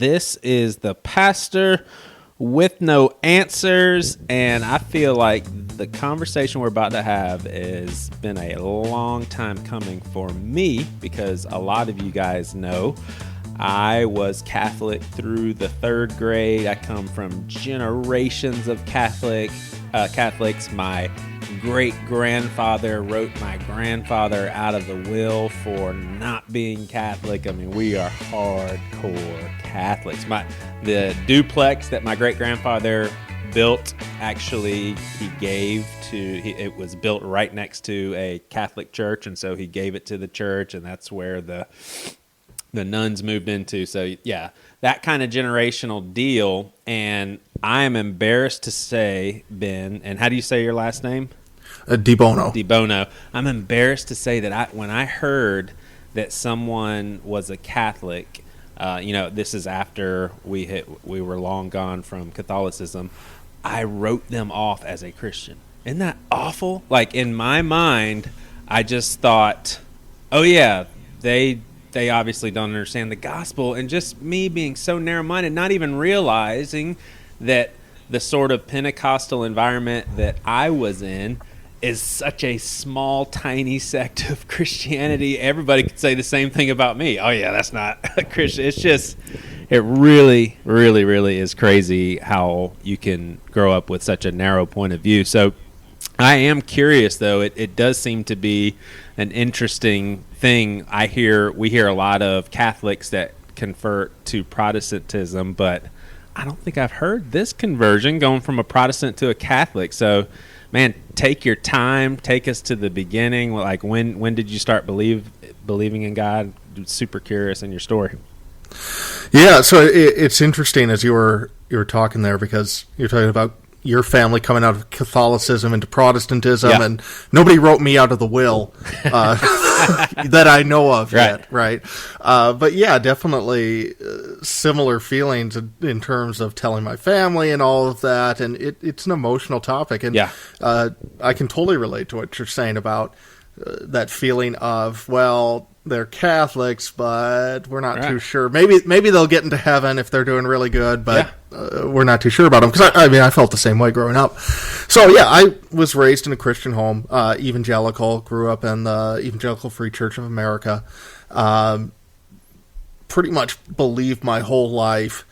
This is the pastor with no answers, and I feel like the conversation we're about to have has been a long time coming for me, because a lot of you guys know I was Catholic through the third grade. I come from generations of Catholics. My great-grandfather wrote my grandfather out of the will for not being Catholic. I mean, we are hardcore Catholics. The duplex that my great-grandfather built, actually, it was built right next to a Catholic church, and so he gave it to the church, and that's where the nuns moved into. So, yeah, that kind of generational deal. And I am embarrassed to say, Ben, and how do you say your last name? DeBono. DeBono. I'm embarrassed to say that when I heard that someone was a Catholic, this is after we were long gone from Catholicism, I wrote them off as a Christian. Isn't that awful? Like, in my mind, I just thought, oh yeah, they obviously don't understand the gospel, and just me being so narrow-minded, not even realizing that the sort of Pentecostal environment that I was in is such a small, tiny sect of Christianity. Everybody could say the same thing about me. Oh yeah, that's not a Christian. It's just, it really, really, really is crazy how you can grow up with such a narrow point of view. So I am curious, though. It does seem to be an interesting thing. We hear a lot of Catholics that convert to Protestantism, but I don't think I've heard this conversion going from a Protestant to a Catholic. So, man, take your time. Take us to the beginning. Like, when did you start believing in God? Super curious in your story. Yeah, so it's interesting as you were talking there, because you're talking about your family coming out of Catholicism into Protestantism, yeah. And nobody wrote me out of the will that I know of yet, right? But yeah, definitely similar feelings in terms of telling my family and all of that, and it's an emotional topic, and yeah. I can totally relate to what you're saying about that feeling of, well, they're Catholics, but we're not too sure. Maybe they'll get into heaven if they're doing really good, but we're not too sure about them. Because I felt the same way growing up. So yeah, I was raised in a Christian home, evangelical. Grew up in the Evangelical Free Church of America. Pretty much believed my whole life.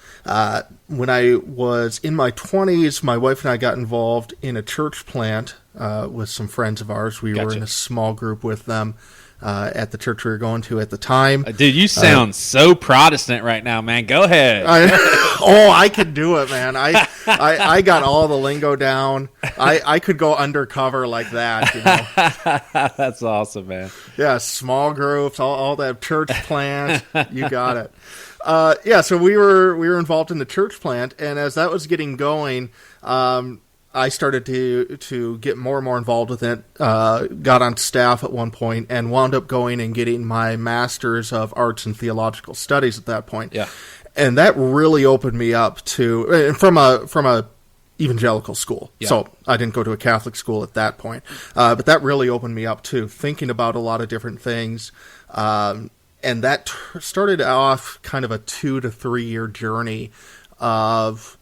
When I was in my 20s, my wife and I got involved in a church plant with some friends of ours. We were in a small group with them. At the church we were going to at the time. Dude, you sound so Protestant right now, man. Go ahead. I could do it, man. I got all the lingo down. I could go undercover like that, you know. That's awesome, man. Yeah, small groups, all that church plant. You got it. So we were involved in the church plant, and as that was getting going, I started to get more and more involved with it, got on staff at one point, and wound up going and getting my Master's of Arts and Theological Studies at that point. Yeah. And that really opened me up to, from a evangelical school. Yeah. So I didn't go to a Catholic school at that point. But that really opened me up to thinking about a lot of different things. And that started off kind of a 2 to 3 year journey of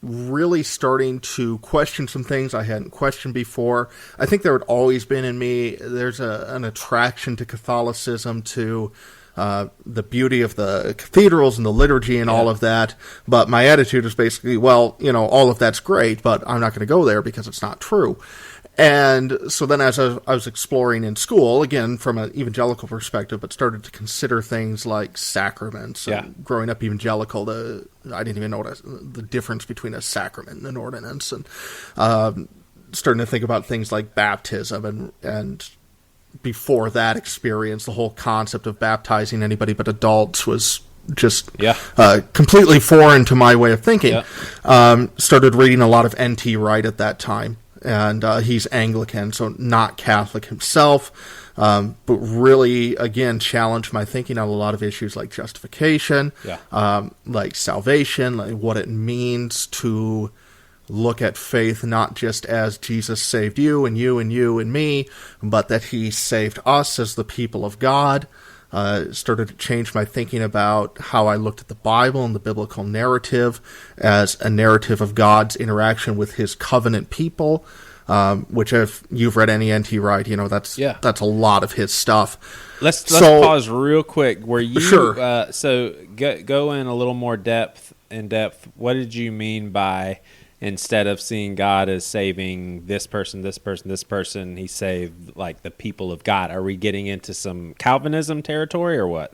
really starting to question some things I hadn't questioned before. I think there had always been in me, there's an attraction to Catholicism, to the beauty of the cathedrals and the liturgy and all of that. But my attitude is basically, well, all of that's great, but I'm not going to go there because it's not true. And so then as I was exploring in school, again, from an evangelical perspective, but started to consider things like sacraments. Yeah. And growing up evangelical, I didn't even know the difference between a sacrament and an ordinance. And starting to think about things like baptism. And before that experience, the whole concept of baptizing anybody but adults was just completely foreign to my way of thinking. Yeah. Started reading a lot of N.T. Wright at that time. And he's Anglican, so not Catholic himself, but really, again, challenged my thinking on a lot of issues like justification, like salvation, like what it means to look at faith not just as Jesus saved you and you and you and me, but that he saved us as the people of God. started to change my thinking about how I looked at the Bible and the biblical narrative as a narrative of God's interaction with his covenant people, which if you've read any N.T. Wright, that's a lot of his stuff. Let's pause real quick. Where you sure. So go in a little more depth. What did you mean by, instead of seeing God as saving this person, he saved like the people of God? Are we getting into some Calvinism territory or what?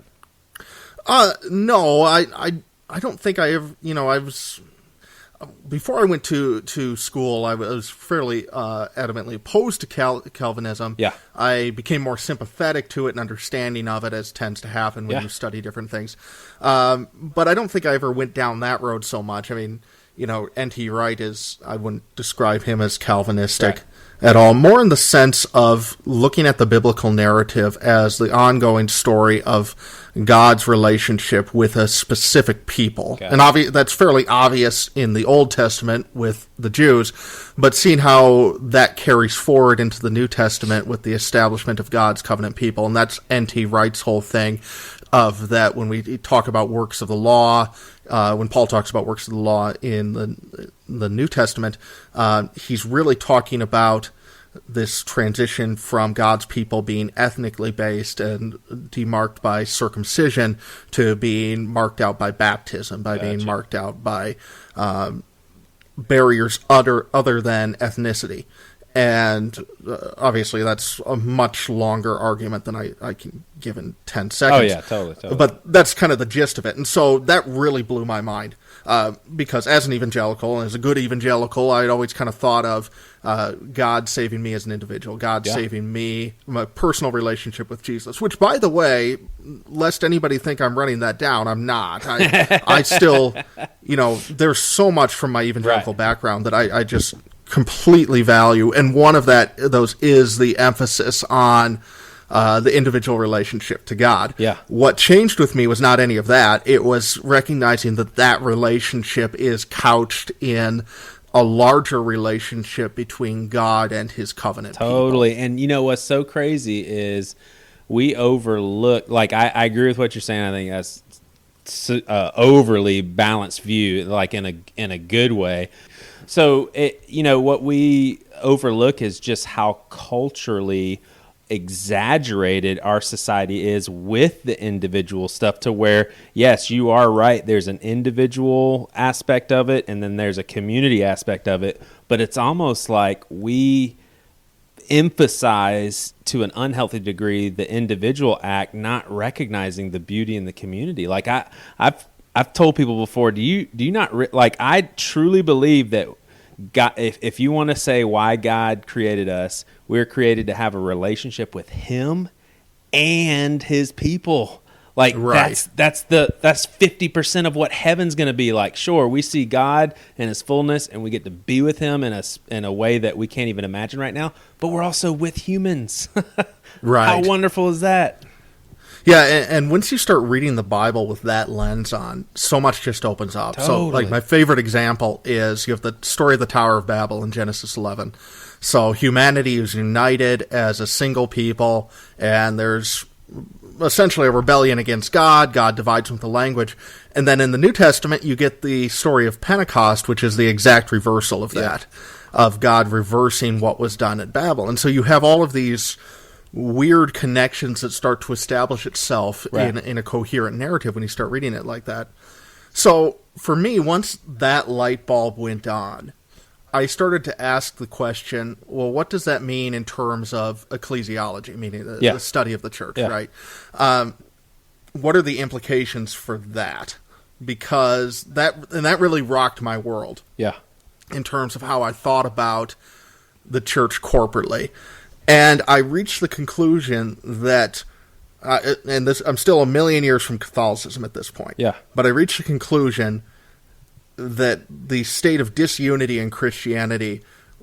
No, I don't think I ever, I was, before I went to school, I was fairly adamantly opposed to Calvinism. Yeah. I became more sympathetic to it and understanding of it, as tends to happen when you study different things. But I don't think I ever went down that road so much. I mean, N.T. Wright I wouldn't describe him as Calvinistic at all. More in the sense of looking at the biblical narrative as the ongoing story of God's relationship with a specific people. Okay. And that's fairly obvious in the Old Testament with the Jews, but seeing how that carries forward into the New Testament with the establishment of God's covenant people. And that's N.T. Wright's whole thing, of that when we talk about works of the law, when Paul talks about works of the law in the New Testament, he's really talking about this transition from God's people being ethnically based and demarked by circumcision to being marked out by baptism, by being marked out by barriers other than ethnicity. And obviously that's a much longer argument than I can give in 10 seconds. Oh, yeah, totally. But that's kind of the gist of it. And so that really blew my mind, because as an evangelical, and as a good evangelical, I'd always kind of thought of God saving me as an individual, God saving me, my personal relationship with Jesus, which, by the way, lest anybody think I'm running that down, I'm not. I still, there's so much from my evangelical background that I just completely value, and one of those is the emphasis on the individual relationship to God. Yeah. What changed with me was not any of that. It was recognizing that relationship is couched in a larger relationship between God and his covenant Totally. people. And what's so crazy is we overlook, like I agree with what you're saying. I think that's overly balanced view, like in a good way. So, what we overlook is just how culturally exaggerated our society is with the individual stuff, to where, yes, you are right, there's an individual aspect of it and then there's a community aspect of it, but it's almost like we emphasize to an unhealthy degree the individual act, not recognizing the beauty in the community. Like I've told people before, do you not like, I truly believe that God, if you want to say why God created us, we're created to have a relationship with him and his people. Like that's 50% of what heaven's going to be like. Sure, we see God in his fullness and we get to be with him in a way that we can't even imagine right now, but we're also with humans. Right. How wonderful is that? Yeah, and once you start reading the Bible with that lens on, so much just opens up. Totally. So, like, my favorite example is you have the story of the Tower of Babel in Genesis 11. So humanity is united as a single people, and there's essentially a rebellion against God. God divides them with the language. And then in the New Testament, you get the story of Pentecost, which is the exact reversal of that, of God reversing what was done at Babel. And so you have all of these weird connections that start to establish itself in a coherent narrative when you start reading it like that. So for me, once that light bulb went on, I started to ask the question, well, what does that mean in terms of ecclesiology, meaning the study of the church, right? What are the implications for that? Because that really rocked my world. Yeah. In terms of how I thought about the church corporately. And I reached the conclusion that, I'm still a million years from Catholicism at this point. Yeah. But I reached the conclusion that the state of disunity in Christianity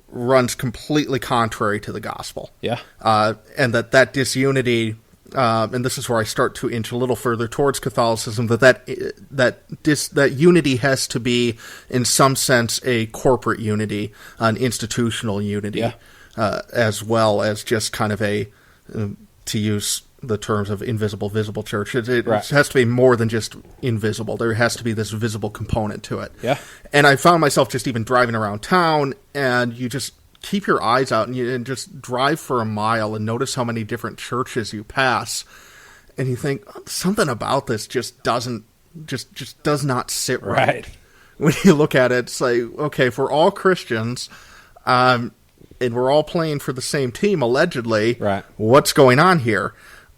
runs completely contrary to the gospel. Yeah. And that disunity, and this is where I start to inch a little further towards Catholicism, that unity has to be, in some sense, a corporate unity, an institutional unity. Yeah. As well as just kind of to use the terms of invisible, visible church. It Right. has to be more than just invisible. There has to be this visible component to it. Yeah. And I found myself just even driving around town, and you just keep your eyes out and just drive for a mile and notice how many different churches you pass. And you think, oh, something about this just does not sit right. Right. When you look at it, it's like, okay, if we're all Christians, and we're all playing for the same team, allegedly, right, what's going on here?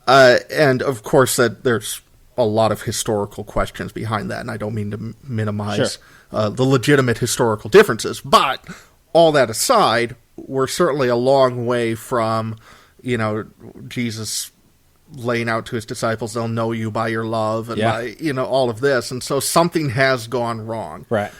And of course, that there's a lot of historical questions behind that, and I don't mean to minimize the legitimate historical differences. But all that aside, we're certainly a long way from, Jesus laying out to his disciples, they'll know you by your love, and by, all of this. And so something has gone wrong. Right.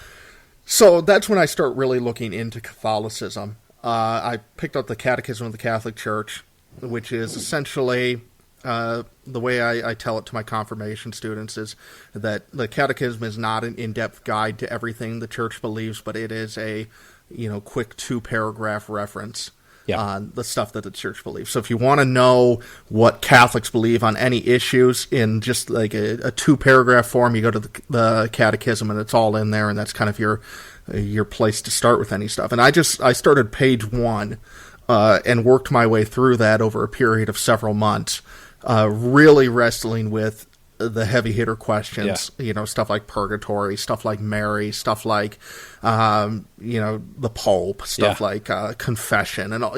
So that's when I start really looking into Catholicism. I picked up the Catechism of the Catholic Church, which is essentially, the way I tell it to my confirmation students is that the Catechism is not an in-depth guide to everything the Church believes, but it is a, quick 2-paragraph reference on the stuff that the Church believes. So if you want to know what Catholics believe on any issues in just like a 2-paragraph form, you go to the Catechism, and it's all in there, and that's kind of your place to start with any stuff. And I started page 1 and worked my way through that over a period of several months, really wrestling with the heavy hitter questions, stuff like purgatory, stuff like Mary, stuff like, the Pope, stuff like confession, and all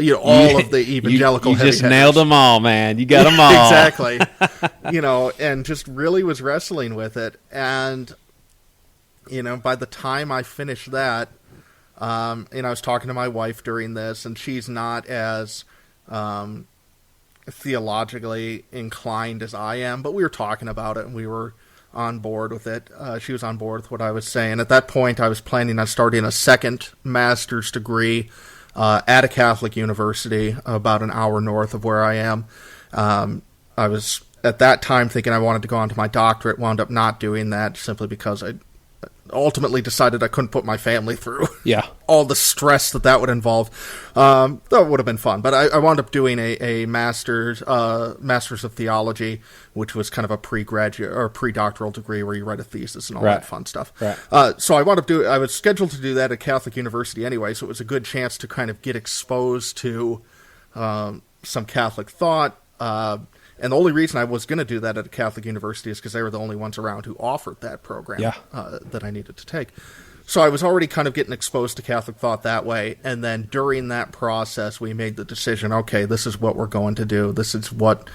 of the evangelical you heavy just hitters. nailed them all, man. You got them all. Exactly. And just really was wrestling with it. And, by the time I finished that, I was talking to my wife during this, and she's not as theologically inclined as I am, but we were talking about it, and we were on board with it. She was on board with what I was saying. At that point, I was planning on starting a second master's degree at a Catholic university about an hour north of where I am. I was, at that time, thinking I wanted to go on to my doctorate, wound up not doing that simply because I ultimately decided I couldn't put my family through all the stress that would involve. That would have been fun, but I wound up doing a master's of theology, which was kind of a pre-graduate or pre-doctoral degree where you write a thesis and all that fun stuff. Right. So I was scheduled to do that at Catholic University anyway, so it was a good chance to kind of get exposed to some Catholic thought. And the only reason I was going to do that at a Catholic university is because they were the only ones around who offered that program that I needed to take. So I was already kind of getting exposed to Catholic thought that way. And then during that process, we made the decision, okay, this is what we're going to do. This is what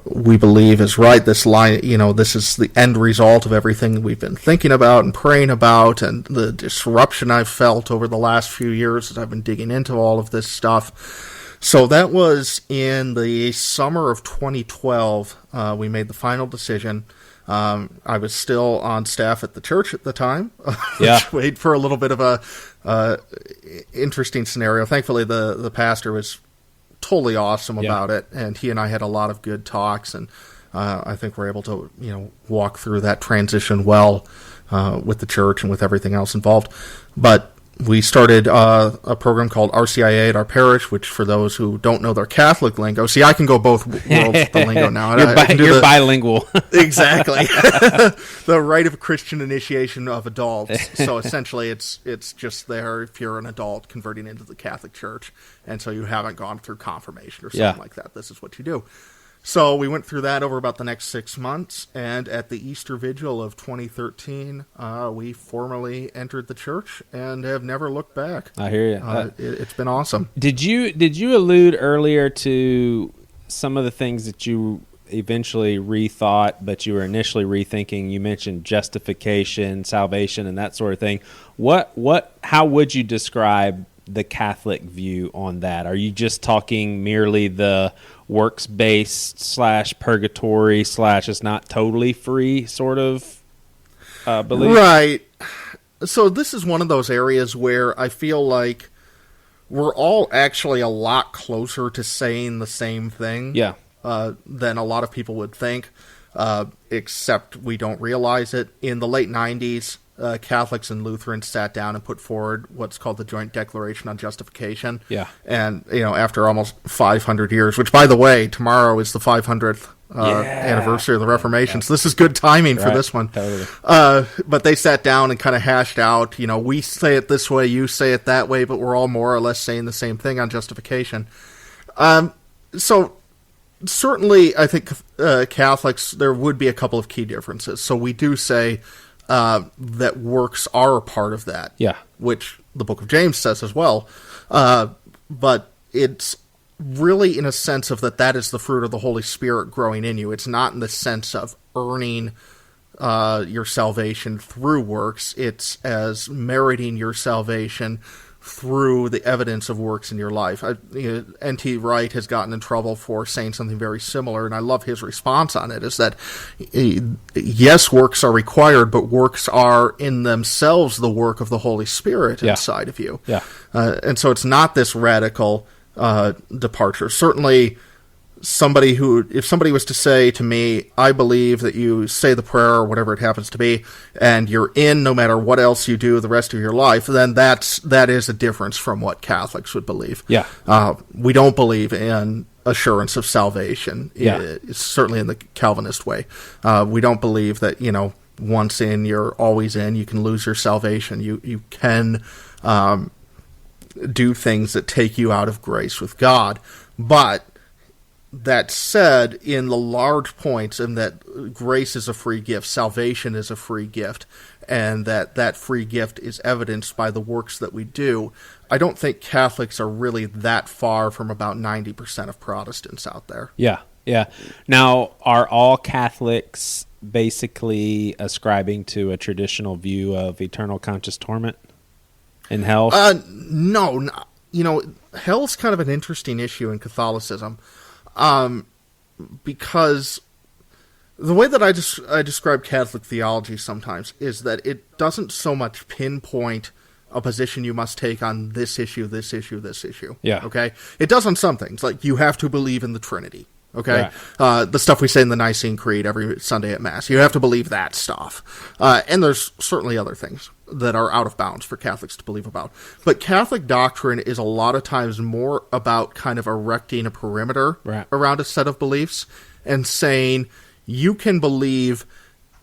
we believe is right. This line, this is the end result of everything we've been thinking about and praying about, and the disruption I've felt over the last few years as I've been digging into all of this stuff. So that was in the summer of 2012. We made the final decision. I was still on staff at the church at the time, which made for a little bit of a interesting scenario. Thankfully, the pastor was totally awesome about it, and he and I had a lot of good talks, and I think we're able to walk through that transition well with the church and with everything else involved. But we started a program called RCIA at our parish, which for those who don't know their Catholic lingo, see, I can go both worlds with the lingo now. You're bilingual. Exactly. The rite of Christian initiation of adults. So essentially it's just there if you're an adult converting into the Catholic Church, and so you haven't gone through confirmation or something like that. This is what you do. So we went through that over about the next 6 months, and at the Easter Vigil of 2013, we formally entered the church and have never looked back. I hear you. It's been awesome. Did you allude earlier to some of the things that you eventually rethought, but you were initially rethinking? You mentioned justification, salvation, and that sort of thing. How would you describe the Catholic view on that? Are you just talking merely the works-based / purgatory / it's not totally free sort of belief? Right. So this is one of those areas where I feel like we're all actually a lot closer to saying the same thing than a lot of people would think, except we don't realize it. In the late 90s, Catholics and Lutherans sat down and put forward what's called the Joint Declaration on Justification. Yeah. And, after almost 500 years, which, by the way, tomorrow is the 500th anniversary of the Reformation. So this is good timing for this one. Totally. But they sat down and kind of hashed out, we say it this way, you say it that way, but we're all more or less saying the same thing on justification. So certainly, I think Catholics, there would be a couple of key differences. So we do say that works are a part of that, which the Book of James says as well. But it's really in a sense of that is the fruit of the Holy Spirit growing in you. It's not in the sense of earning your salvation through works. It's as meriting your salvation through the evidence of works in your life. N.T. Wright has gotten in trouble for saying something very similar, and I love his response on it, is that, yes, works are required, but works are in themselves the work of the Holy Spirit inside of you. Yeah. And so it's not this radical departure. Certainly, if somebody was to say to me, I believe that you say the prayer or whatever it happens to be, and you're in no matter what else you do the rest of your life, then that is a difference from what Catholics would believe. Yeah. We don't believe in assurance of salvation. Yeah. Certainly in the Calvinist way. We don't believe that, once in, you're always in. You can lose your salvation. You can do things that take you out of grace with God. But that said, in the large points, and that grace is a free gift, salvation is a free gift, and that free gift is evidenced by the works that we do, I don't think Catholics are really that far from about 90% of Protestants out there. Yeah, yeah. Now, are all Catholics basically ascribing to a traditional view of eternal conscious torment in hell? No. Hell's kind of an interesting issue in Catholicism. Because the way that I describe Catholic theology sometimes is that it doesn't so much pinpoint a position you must take on this issue, this issue, this issue. Yeah. Okay? It does on some things, like you have to believe in the Trinity. Okay? Right. The stuff we say in the Nicene Creed every Sunday at Mass. You have to believe that stuff. And there's certainly other things that are out of bounds for Catholics to believe about. But Catholic doctrine is a lot of times more about kind of erecting a perimeter around a set of beliefs and saying you can believe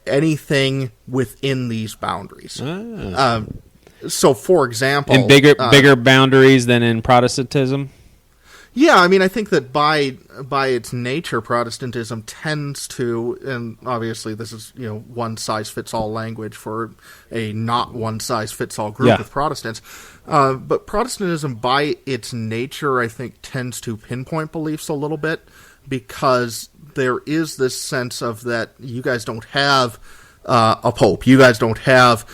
anything within these boundaries. So, for example... And bigger boundaries than in Protestantism? Yeah, I mean, I think that by its nature, Protestantism tends to, and obviously this is, one-size-fits-all language for a not one-size-fits-all group of Protestants, but Protestantism, by its nature, I think, tends to pinpoint beliefs a little bit, because there is this sense of that you guys don't have a pope, you guys don't have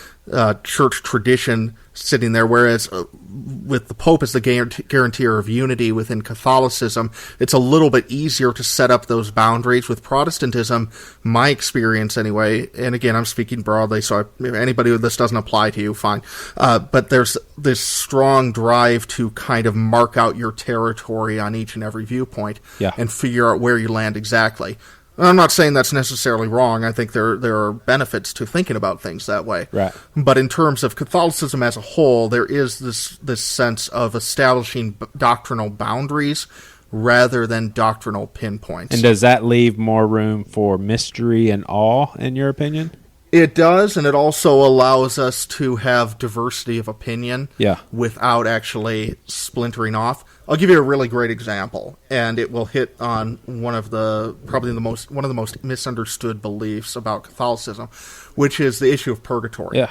church tradition sitting there, whereas with the Pope as the guarantor of unity within Catholicism, it's a little bit easier to set up those boundaries. With Protestantism, my experience anyway, and again, I'm speaking broadly, so if anybody with this doesn't apply to you, fine, but there's this strong drive to kind of mark out your territory on each and every viewpoint and figure out where you land exactly. I'm not saying that's necessarily wrong. I think there are benefits to thinking about things that way. Right. But in terms of Catholicism as a whole, there is this sense of establishing doctrinal boundaries rather than doctrinal pinpoints. And does that leave more room for mystery and awe, in your opinion? It does, and it also allows us to have diversity of opinion without actually splintering off. I'll give you a really great example, and it will hit on one of the most misunderstood beliefs about Catholicism, which is the issue of purgatory. Yeah.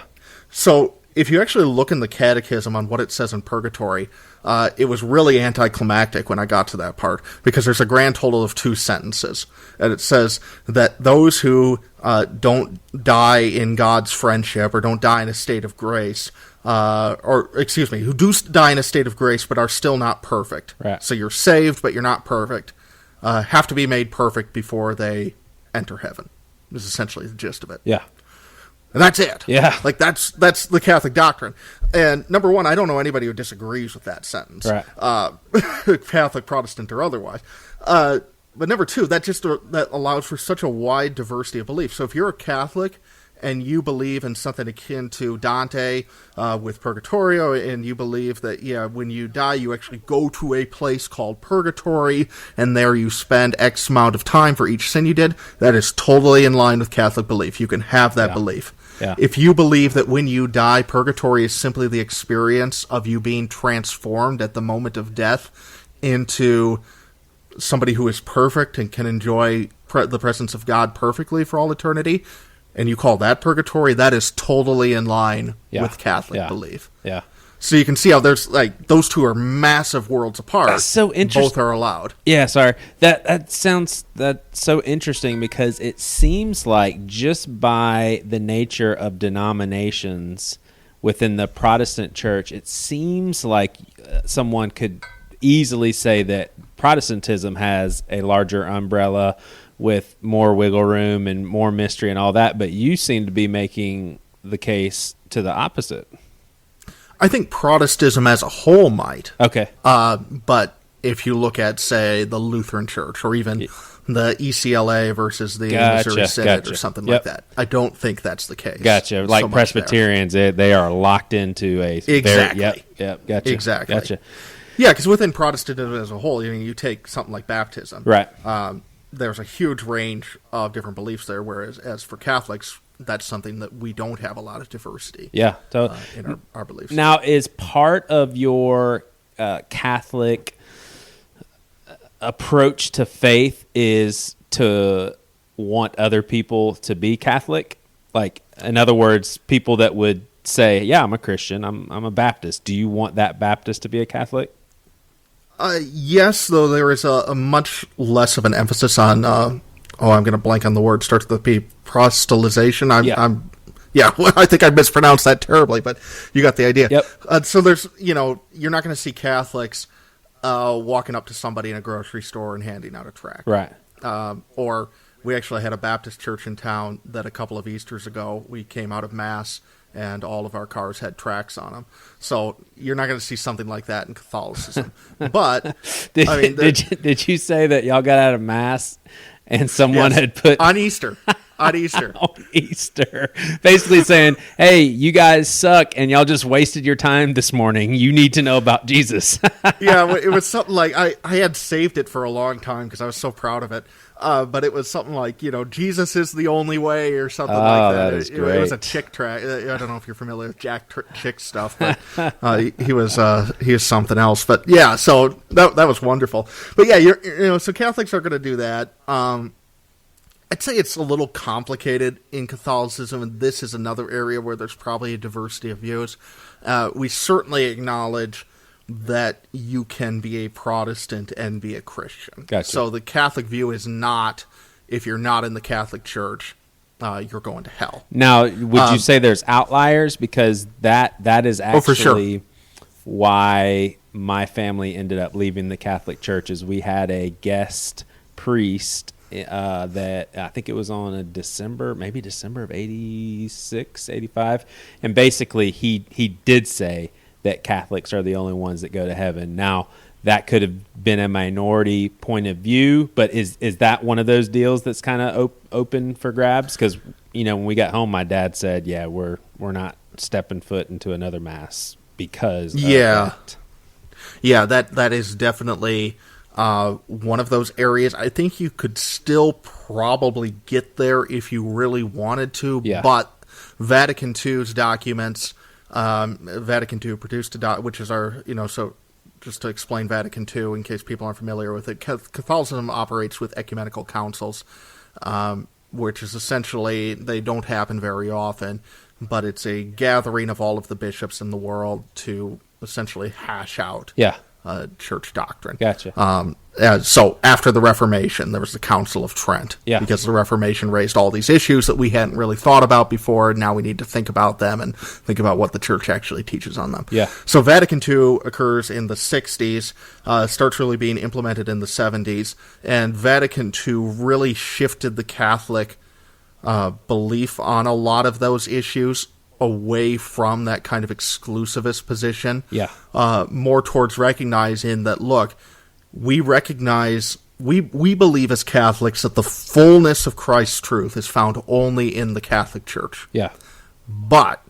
So if you actually look in the Catechism on what it says in purgatory, it was really anticlimactic when I got to that part, because there's a grand total of 2 sentences, and it says that those who don't die in God's friendship or don't die in a state of grace, who do die in a state of grace but are still not perfect. Right. So you're saved but you're not perfect, have to be made perfect before they enter heaven. Is essentially the gist of it. Yeah. And that's it. Yeah. Like, that's the Catholic doctrine. And number one, I don't know anybody who disagrees with that sentence. Right. Catholic, Protestant, or otherwise. But number two, that allows for such a wide diversity of belief. So if you're a Catholic and you believe in something akin to Dante with Purgatorio, and you believe that, when you die, you actually go to a place called Purgatory, and there you spend X amount of time for each sin you did, that is totally in line with Catholic belief. You can have that belief. Yeah. If you believe that when you die, Purgatory is simply the experience of you being transformed at the moment of death into somebody who is perfect and can enjoy the presence of God perfectly for all eternity, and you call that purgatory, that is totally in line with Catholic belief. Yeah. So you can see how there's those two are massive worlds apart. That's so interesting. Both are allowed. Yeah, sorry. That's so interesting because it seems like just by the nature of denominations within the Protestant church, it seems like someone could easily say that Protestantism has a larger umbrella with more wiggle room and more mystery and all that, but you seem to be making the case to the opposite. I think Protestantism as a whole might. Okay. But if you look at, say, the Lutheran Church or even the ECLA versus the Missouri Synod or something like that, I don't think that's the case. Gotcha. Like Presbyterians, they are locked into a... Exactly. Gotcha. Exactly. Gotcha. Yeah, because within Protestantism as a whole, you take something like baptism. Right. There's a huge range of different beliefs there, whereas as for Catholics, that's something that we don't have a lot of diversity in our beliefs. Now, is part of your Catholic approach to faith is to want other people to be Catholic? Like, in other words, people that would say, yeah, I'm a Christian, I'm a Baptist. Do you want that Baptist to be a Catholic? Yes, though there is a much less of an emphasis on, I'm going to blank on the word, starts with a P, proselytization. I think I mispronounced that terribly, but you got the idea. Yep. So there's, you're not going to see Catholics walking up to somebody in a grocery store and handing out a tract. Right. Or we actually had a Baptist church in town that a couple of Easters ago, we came out of Mass and all of our cars had tracts on them. So you're not going to see something like that in Catholicism. But did you say that y'all got out of Mass and someone had put on Easter? On Easter, basically saying, "Hey, you guys suck, and y'all just wasted your time this morning. You need to know about Jesus." Yeah, it was something like I had saved it for a long time because I was so proud of it. But it was something like, Jesus is the only way or something like that. That is great. It was a Chick track. I don't know if you're familiar with Jack Chick stuff, but he was something else. But yeah, so that was wonderful. But yeah, so Catholics are going to do that. I'd say it's a little complicated in Catholicism, and this is another area where there's probably a diversity of views. We certainly acknowledge that you can be a Protestant and be a Christian. Gotcha. So the Catholic view is not, if you're not in the Catholic Church, you're going to hell. Now, would you say there's outliers? Because that is actually for sure. why my family ended up leaving the Catholic Church. Is we had a guest priest that I think it was on a December of 86, 85. And basically he did say that Catholics are the only ones that go to heaven. Now, that could have been a minority point of view, but is that one of those deals that's kind of open for grabs? Because, when we got home, my dad said, yeah, we're not stepping foot into another Mass because of that. Yeah, that is definitely one of those areas. I think you could still probably get there if you really wanted to, but Vatican II's documents... Vatican II produced which is our, so just to explain Vatican II in case people aren't familiar with it, Catholicism operates with ecumenical councils, which is essentially, they don't happen very often, but it's a gathering of all of the bishops in the world to essentially hash out church doctrine. Gotcha. So after the Reformation, there was the Council of Trent. Yeah. Because the Reformation raised all these issues that we hadn't really thought about before, and now we need to think about them and think about what the church actually teaches on them. Yeah. So Vatican II occurs in the 60s, starts really being implemented in the 70s, and Vatican II really shifted the Catholic belief on a lot of those issues away from that kind of exclusivist position. Yeah. More towards recognizing that, look, we recognize we believe as Catholics that the fullness of Christ's truth is found only in the Catholic Church. Yeah. But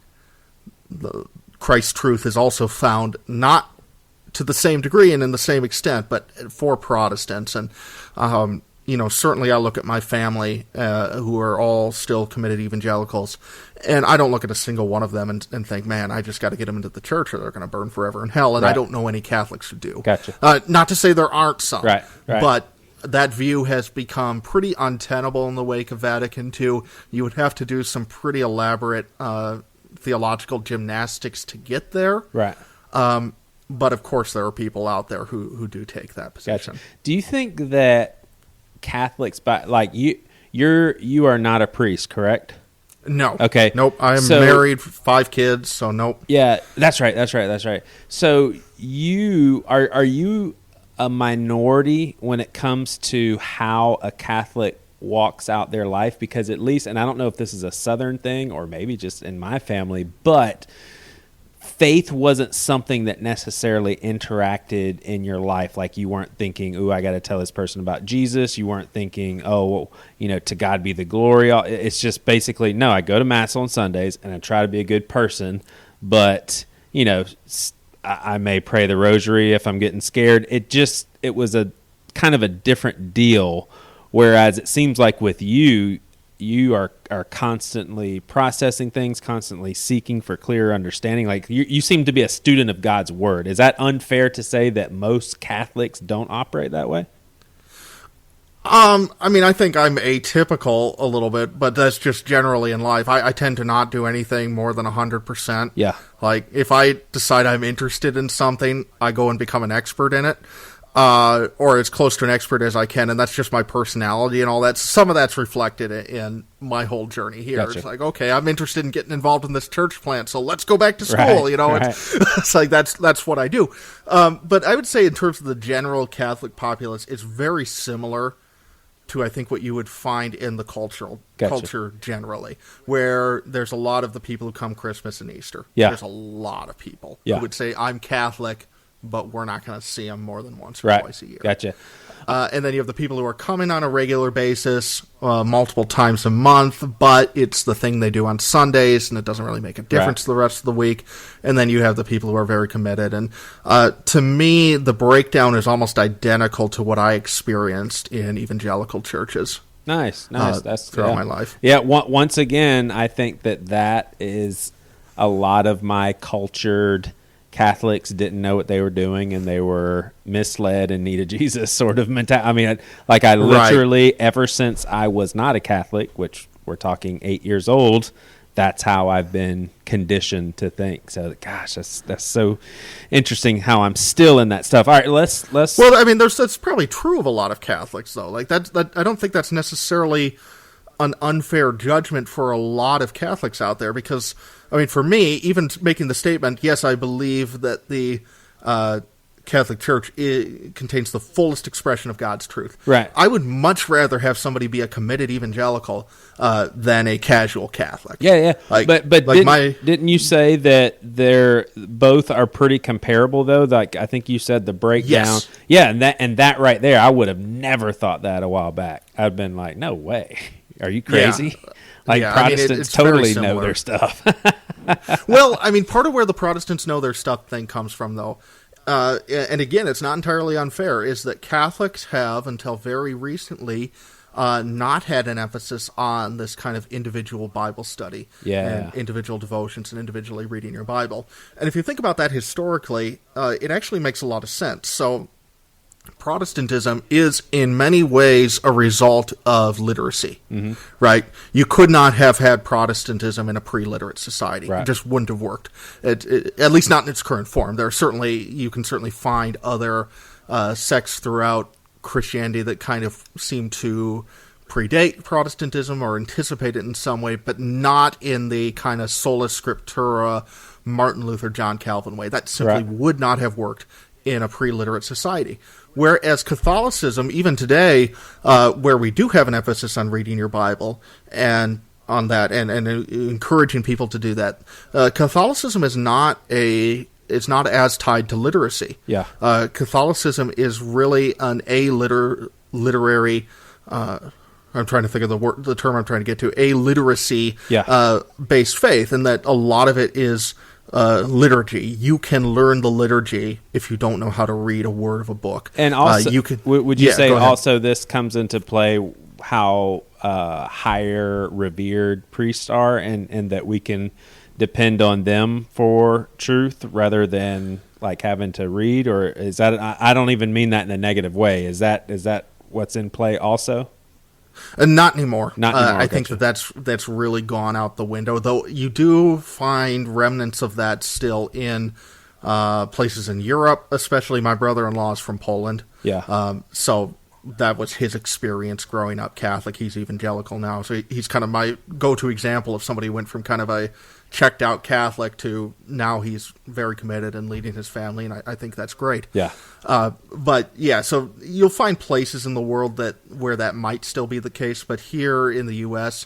Christ's truth is also found not to the same degree and in the same extent, but for Protestants. And, certainly I look at my family, who are all still committed evangelicals, and I don't look at a single one of them and think, man, I just got to get them into the church or they're going to burn forever in hell. And I don't know any Catholics who do. Gotcha. Not to say there aren't some. Right. But that view has become pretty untenable in the wake of Vatican II. You would have to do some pretty elaborate theological gymnastics to get there. Right. But of course, there are people out there who do take that position. Gotcha. Do you think that Catholics, you are not a priest, correct? No. Okay. Nope. I am married, 5 kids, so nope. Yeah, that's right. So are you a minority when it comes to how a Catholic walks out their life? Because at least, and I don't know if this is a Southern thing or maybe just in my family, but faith wasn't something that necessarily interacted in your life. Like you weren't thinking, ooh, I got to tell this person about Jesus. You weren't thinking, oh, to God be the glory. It's just basically, no, I go to Mass on Sundays and I try to be a good person, but, I may pray the rosary if I'm getting scared. It was a kind of a different deal. Whereas it seems like with you are constantly processing things, constantly seeking for clearer understanding. Like you seem to be a student of God's word. Is that unfair to say that most Catholics don't operate that way? I think I'm atypical a little bit, but that's just generally in life. I tend to not do anything more than 100%. Yeah. Like, if I decide I'm interested in something, I go and become an expert in it, or as close to an expert as I can, and that's just my personality and all that. Some of that's reflected in my whole journey here. Gotcha. It's like, okay, I'm interested in getting involved in this church plant, so let's go back to school, Right. It's like, that's what I do. But I would say in terms of the general Catholic populace, it's very similar to, I think, what you would find in the culture generally, where there's a lot of the people who come Christmas and Easter. Yeah. There's a lot of people who would say, I'm Catholic, but we're not going to see them more than once or twice a year. Gotcha. And then you have the people who are coming on a regular basis, multiple times a month, but it's the thing they do on Sundays, and it doesn't really make a difference the rest of the week. And then you have the people who are very committed. And to me, the breakdown is almost identical to what I experienced in evangelical churches. Nice. That's throughout my life. Yeah. Once again, I think that is a lot of my cultured Catholics didn't know what they were doing and they were misled and needed Jesus sort of mentality. I literally, ever since I was not a Catholic, which we're talking 8 years old, that's how I've been conditioned to think. So, gosh, that's so interesting how I'm still in that stuff. All right, let's. Well, that's probably true of a lot of Catholics, though. Like that, I don't think that's necessarily an unfair judgment for a lot of Catholics out there, because, for me, even making the statement, yes, I believe that the Catholic Church contains the fullest expression of God's truth. Right. I would much rather have somebody be a committed evangelical than a casual Catholic. Yeah. But didn't you say that they're both are pretty comparable though? Like I think you said the breakdown. Yes. Yeah, and that right there, I would have never thought that a while back. I'd been like, no way. Are you crazy? Yeah. Protestants it's totally know their stuff. Well, part of where the Protestants know their stuff thing comes from, though, and again, it's not entirely unfair, is that Catholics have, until very recently, not had an emphasis on this kind of individual Bible study and individual devotions and individually reading your Bible. And if you think about that historically, it actually makes a lot of sense. So Protestantism is in many ways a result of literacy, right? You could not have had Protestantism in a pre-literate society. Right. It just wouldn't have worked, at least not in its current form. You can certainly find other sects throughout Christianity that kind of seem to predate Protestantism or anticipate it in some way, but not in the kind of sola scriptura, Martin Luther, John Calvin way. That simply would not have worked in a pre-literate society. Whereas Catholicism, even today, where we do have an emphasis on reading your Bible and on that, and encouraging people to do that, Catholicism is not as tied to literacy. Yeah. Catholicism is really an literary. I'm trying to think of the term I'm trying to get to. A literacy based faith, and that a lot of it is liturgy. You can learn the liturgy if you don't know how to read a word of a book. And also, would you say also this comes into play how higher revered priests are, and that we can depend on them for truth rather than like having to read? Or is that, I don't even mean that in a negative way. Is that what's in play also? Not anymore. I think that's really gone out the window, though you do find remnants of that still in places in Europe, especially my brother-in-law is from Poland. Yeah. So that was his experience growing up Catholic. He's evangelical now, so he's kind of my go-to example of somebody who went from kind of a checked-out Catholic to now he's very committed and leading his family, and I think that's great. Yeah. But yeah, so you'll find places in the world where that might still be the case, but here in the U.S.,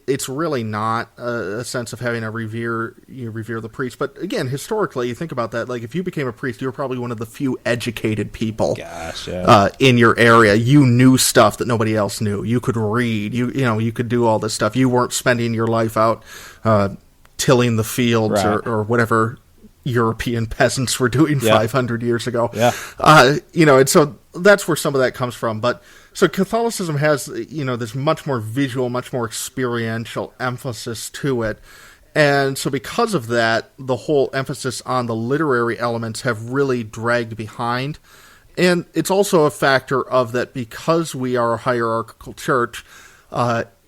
it's really not a sense of having to revere the priest. But again, historically, you think about that. Like if you became a priest, you were probably one of the few educated people in your area. You knew stuff that nobody else knew. You could read. You could do all this stuff. You weren't spending your life out tilling the fields or whatever European peasants were doing 500 years ago. Yeah. And so that's where some of that comes from. But so Catholicism has, this much more visual, much more experiential emphasis to it. And so because of that, the whole emphasis on the literary elements have really dragged behind. And it's also a factor of that because we are a hierarchical church,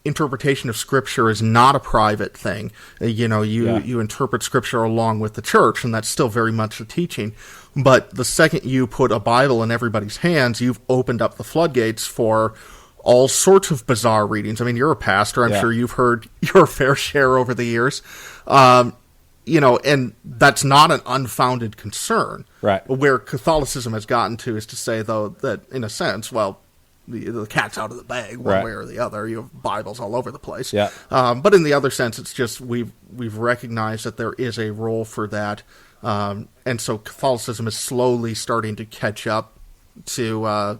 interpretation of Scripture is not a private thing. You interpret Scripture along with the church, and that's still very much the teaching. But the second you put a Bible in everybody's hands, you've opened up the floodgates for all sorts of bizarre readings. I mean, you're a pastor. I'm sure you've heard your fair share over the years. And that's not an unfounded concern. Right. Where Catholicism has gotten to is to say, though, that in a sense, well, the cat's out of the bag one way or the other. You have Bibles all over the place. Yeah. But in the other sense, it's just we've recognized that there is a role for that. And so Catholicism is slowly starting to catch up to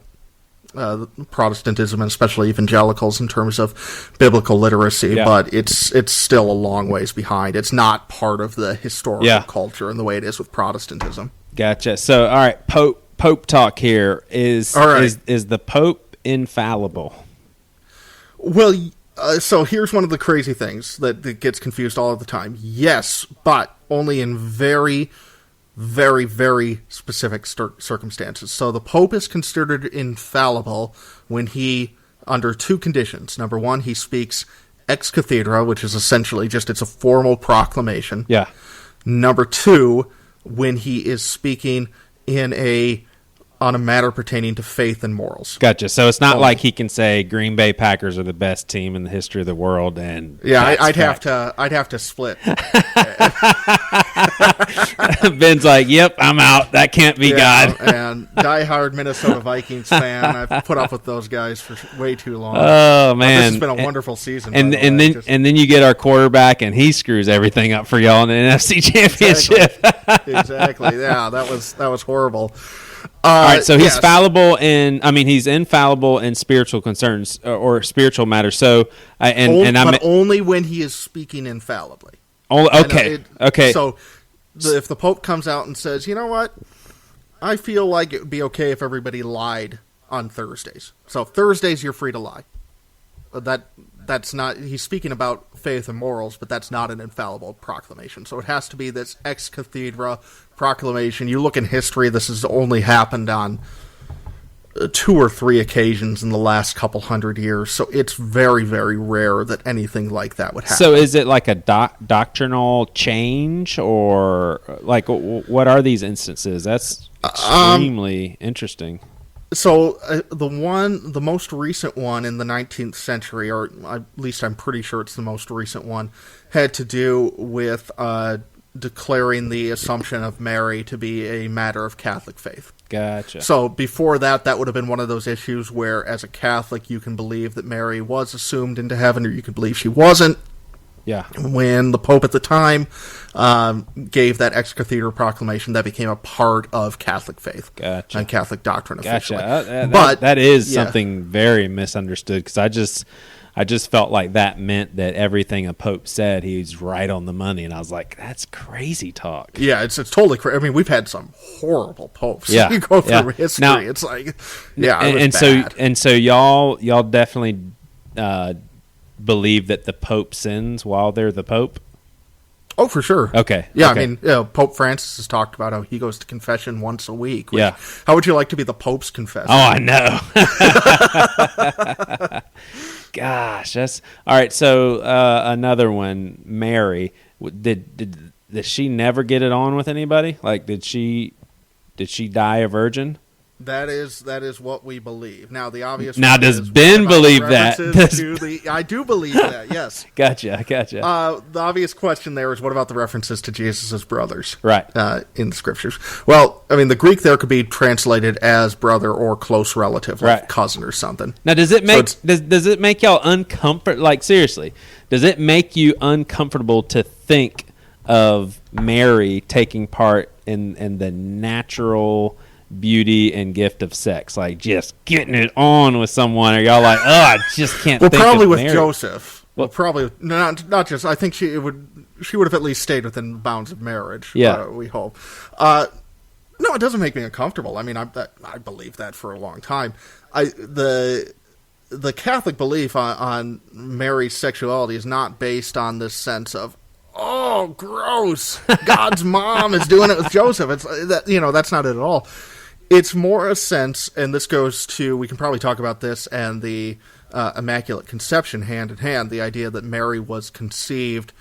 Protestantism, and especially evangelicals, in terms of biblical literacy. Yeah. But it's still a long ways behind. It's not part of the historical culture in the way it is with Protestantism. Gotcha. So, all right, Pope talk here. Is the Pope infallible? Well, so here's one of the crazy things that gets confused all of the time. Yes, but only in very, very, very specific circumstances. So the Pope is considered infallible when he, under two conditions. Number one, he speaks ex cathedra, which is essentially it's a formal proclamation. Yeah. Number two, when he is speaking on a matter pertaining to faith and morals. Gotcha. So it's not like he can say Green Bay Packers are the best team in the history of the world, and I'd have to split. Ben's like, "Yep, I'm out. That can't be God." And diehard Minnesota Vikings fan. I've put up with those guys for way too long. Oh man, this has been a wonderful season. And then you get our quarterback, and he screws everything up for y'all in the NFC Championship. Exactly. Yeah, that was horrible. All right, so he's fallible he's infallible in spiritual concerns or spiritual matters. So, only when he is speaking infallibly. Okay. So, if the Pope comes out and says, "You know what? I feel like it would be okay if everybody lied on Thursdays. So Thursdays you're free to lie." That's not. He's speaking about faith and morals, but that's not an infallible proclamation. So it has to be this ex cathedra proclamation. You look in history, this has only happened on 2 or 3 occasions in the last couple hundred years. So it's very, very rare that anything like that would happen. So is it like a doctrinal change, or like what are these instances? That's extremely interesting. So the most recent one in the 19th century, or at least I'm pretty sure it's the most recent one, had to do with declaring the Assumption of Mary to be a matter of Catholic faith. Gotcha. So before that would have been one of those issues where, as a Catholic, you can believe that Mary was assumed into heaven, or you can believe she wasn't. Yeah. When the Pope at the time gave that ex cathedra proclamation, that became a part of Catholic faith and Catholic doctrine officially. But that is something very misunderstood, because I just felt like that meant that everything a pope said, he's right on the money, and I was like, that's crazy talk. Yeah, it's totally crazy. I mean, we've had some horrible popes. Yeah, you go through history, now, it's like, it was bad. So y'all definitely believe that the Pope sins while they're the Pope? Oh, for sure. Okay. Yeah, okay. I mean, Pope Francis has talked about how he goes to confession once a week. Yeah. How would you like to be the Pope's confessor? Oh, I know. Gosh, that's all right. So another one, Mary. Did she never get it on with anybody? Like, did she die a virgin? That is what we believe. Now, the obvious. Now, does Ben believe that? I do believe that. Yes. Gotcha. The obvious question there is, what about the references to Jesus' brothers? Right. In the scriptures. Well, I mean, the Greek there could be translated as brother or close relative, like cousin or something. Now, does it make does it make y'all uncomfortable? Like, seriously, does it make you uncomfortable to think of Mary taking part in the natural beauty and gift of sex, like just getting it on with someone? Or y'all like, I just can't. Well, think probably of with Mary. Joseph. Well, probably not just. I think she would have at least stayed within the bounds of marriage. Yeah, we hope. No, it doesn't make me uncomfortable. I mean, I believe that for a long time. The Catholic belief on Mary's sexuality is not based on this sense of, oh, gross, God's mom is doing it with Joseph. It's that's not it at all. It's more a sense, and this goes to, we can probably talk about this and the Immaculate Conception hand in hand, the idea that Mary was conceived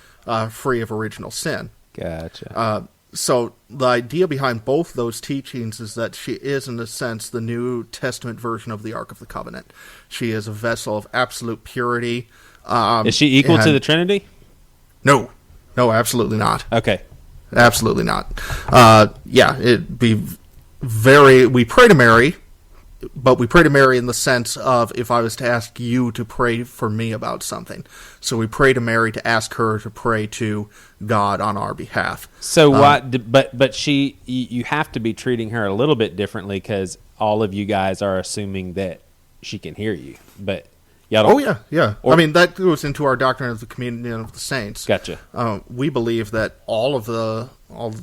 free of original sin. Gotcha. So the idea behind both those teachings is that she is, in a sense, the New Testament version of the Ark of the Covenant. She is a vessel of absolute purity. Is she equal to the Trinity? No, absolutely not. Okay. Absolutely not. It'd be we pray to Mary, but we pray to Mary in the sense of, if I was to ask you to pray for me about something. So we pray to Mary to ask her to pray to God on our behalf. So but you have to be treating her a little bit differently, because all of you guys are assuming that she can hear you. But y'all don't. Oh, yeah. I mean, that goes into our doctrine of the communion of the saints. Gotcha. We believe that all of the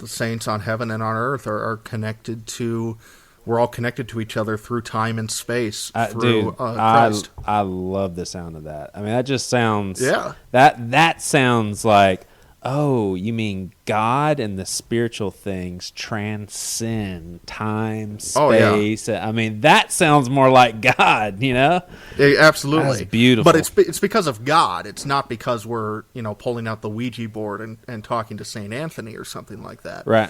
saints on heaven and on earth are connected to. We're all connected to each other through time and space through Christ. I love the sound of that. I mean, that just sounds. Yeah. That sounds like, oh, you mean God and the spiritual things transcend time, space. Oh, yeah. I mean, that sounds more like God, Yeah, absolutely. That's beautiful. But it's because of God. It's not because we're, pulling out the Ouija board and talking to St. Anthony or something like that. Right.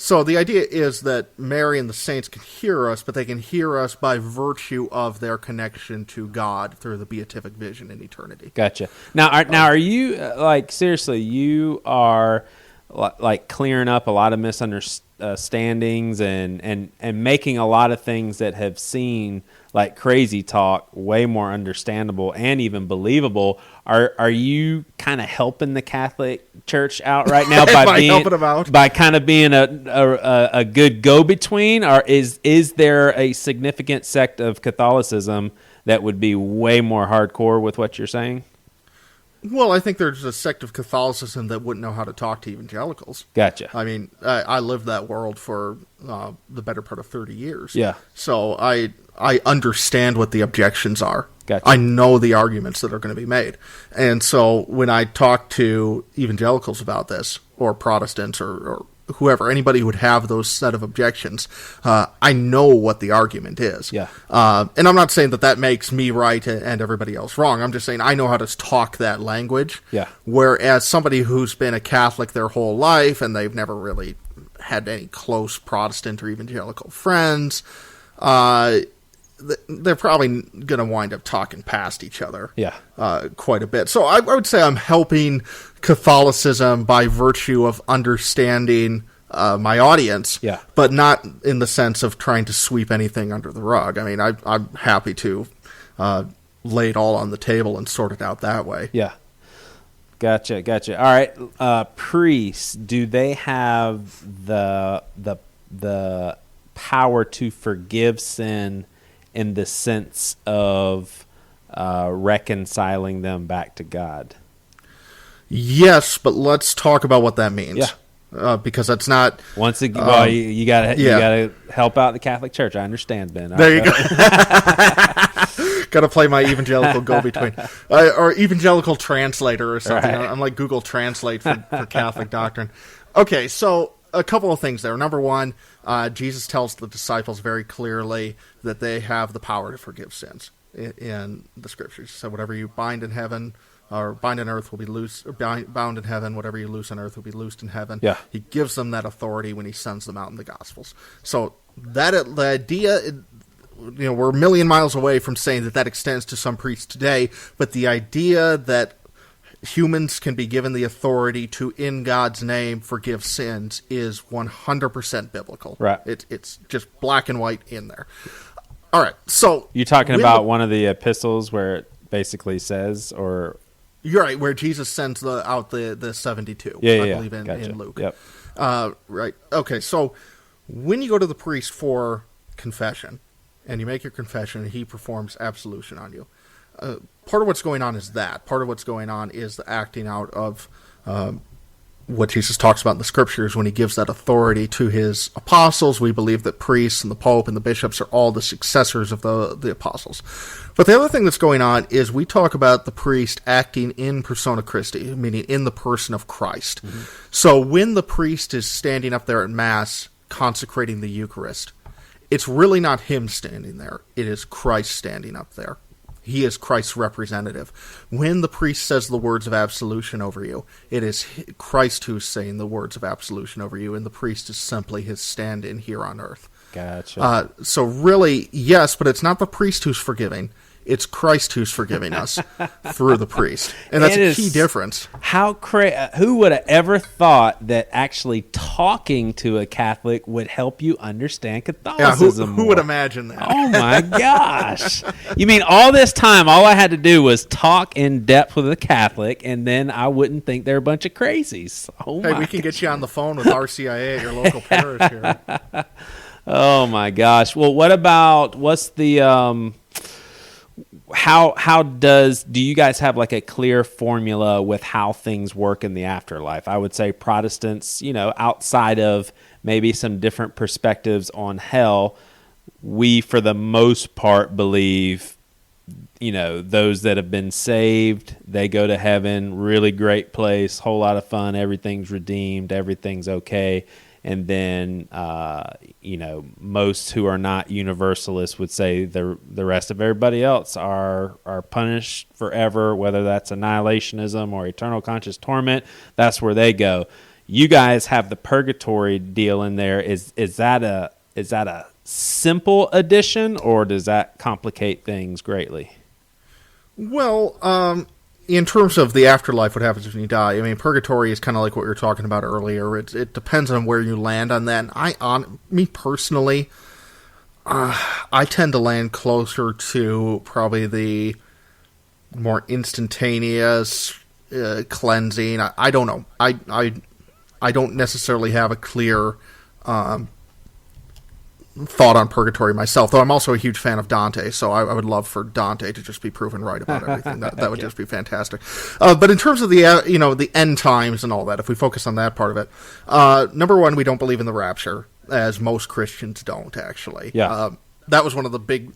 So the idea is that Mary and the saints can hear us, but they can hear us by virtue of their connection to God through the beatific vision in eternity. Gotcha. Now, are you, seriously, you are, clearing up a lot of misunderstandings and making a lot of things that have seemed like crazy talk way more understandable and even believable. Are you kind of helping the Catholic Church out right now by kind of being a good go-between, or is there a significant sect of Catholicism that would be way more hardcore with what you're saying? Well, I think there's a sect of Catholicism that wouldn't know how to talk to evangelicals. Gotcha. I mean, I lived that world for the better part of 30 years. Yeah. So I understand what the objections are. Gotcha. I know the arguments that are going to be made. And so when I talk to evangelicals about this, or Protestants, or whoever, anybody who would have those set of objections, I know what the argument is. Yeah. And I'm not saying that makes me right and everybody else wrong. I'm just saying I know how to talk that language. Yeah. Whereas somebody who's been a Catholic their whole life and they've never really had any close Protestant or evangelical friends, they're probably going to wind up talking past each other. Yeah. Quite a bit. So I would say I'm helping Catholicism by virtue of understanding my audience, yeah, but not in the sense of trying to sweep anything under the rug. I mean, I'm happy to lay it all on the table and sort it out that way. Yeah. Gotcha. All right, priests, do they have the power to forgive sin in the sense of reconciling them back to God? Yes, but let's talk about what that means. Yeah. Because that's not... Once again, well, you gotta help out the Catholic Church. I understand, Ben. There you go. Got to play my evangelical go-between. Or evangelical translator or something. Right. I'm like Google Translate for Catholic doctrine. Okay, so a couple of things there. Number one, Jesus tells the disciples very clearly that they have the power to forgive sins in the Scriptures. So whatever you bind in heaven... or bind on earth will be loose, or bound in heaven. Whatever you loose on earth will be loosed in heaven. Yeah. He gives them that authority when he sends them out in the Gospels. So the idea, we're a million miles away from saying that extends to some priests today, but the idea that humans can be given the authority to, in God's name, forgive sins is 100% biblical. Right. It's just black and white in there. All right. So you're talking about one of the epistles where it basically says, or... You're right, where Jesus sends out the 72, I believe in Luke. Yep. Right. Okay, so when you go to the priest for confession, and you make your confession, and he performs absolution on you, part of what's going on is that. Part of what's going on is the acting out of what Jesus talks about in the Scriptures when he gives that authority to his apostles. We believe that priests and the Pope and the bishops are all the successors of the apostles. But the other thing that's going on is we talk about the priest acting in persona Christi, meaning in the person of Christ. Mm-hmm. So when the priest is standing up there at Mass consecrating the Eucharist, it's really not him standing there. It is Christ standing up there. He is Christ's representative. When the priest says the words of absolution over you, it is Christ who's saying the words of absolution over you, and the priest is simply his stand-in here on earth. Gotcha. So really, yes, but it's not the priest who's forgiving. It's Christ who's forgiving us through the priest. And that's a key difference. Who would have ever thought that actually talking to a Catholic would help you understand Catholicism? Yeah, who would imagine that? Oh, my gosh. You mean all this time, all I had to do was talk in depth with a Catholic, and then I wouldn't think they're a bunch of crazies. Oh, hey, we can get you on the phone with RCIA at your local parish here. Oh, my gosh. Well, what's the... How do you guys have like a clear formula with how things work in the afterlife? I would say Protestants, outside of maybe some different perspectives on hell, we for the most part believe, those that have been saved, they go to heaven, really great place, whole lot of fun, everything's redeemed, everything's okay. And then, most who are not universalists would say the rest of everybody else are punished forever, whether that's annihilationism or eternal conscious torment. That's where they go. You guys have the purgatory deal in there. Is that a simple addition, or does that complicate things greatly? Well, in terms of the afterlife, what happens when you die, I mean, purgatory is kind of like what we were talking about earlier. It depends on where you land on that. And me personally, I tend to land closer to probably the more instantaneous cleansing. I don't know. I don't necessarily have a clear thought on purgatory myself, though I'm also a huge fan of Dante, so I would love for Dante to just be proven right about everything. That would just be fantastic. But in terms of the end times and all that, if we focus on that part of it, number one, we don't believe in the rapture, as most Christians don't, actually. Yeah. That was one of the big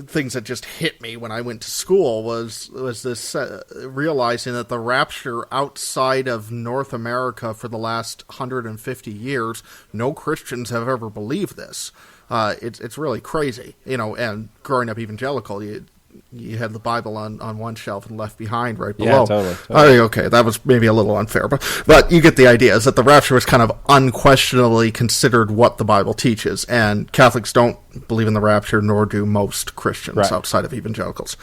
things that just hit me when I went to school was this realizing that the rapture outside of North America for the last 150 years, no Christians have ever believed this. It's really crazy, and growing up evangelical, you had the Bible on one shelf and Left Behind right below. Yeah, totally. Okay, that was maybe a little unfair, but you get the idea, is that the rapture was kind of unquestionably considered what the Bible teaches, and Catholics don't believe in the rapture, nor do most Christians outside of evangelicals.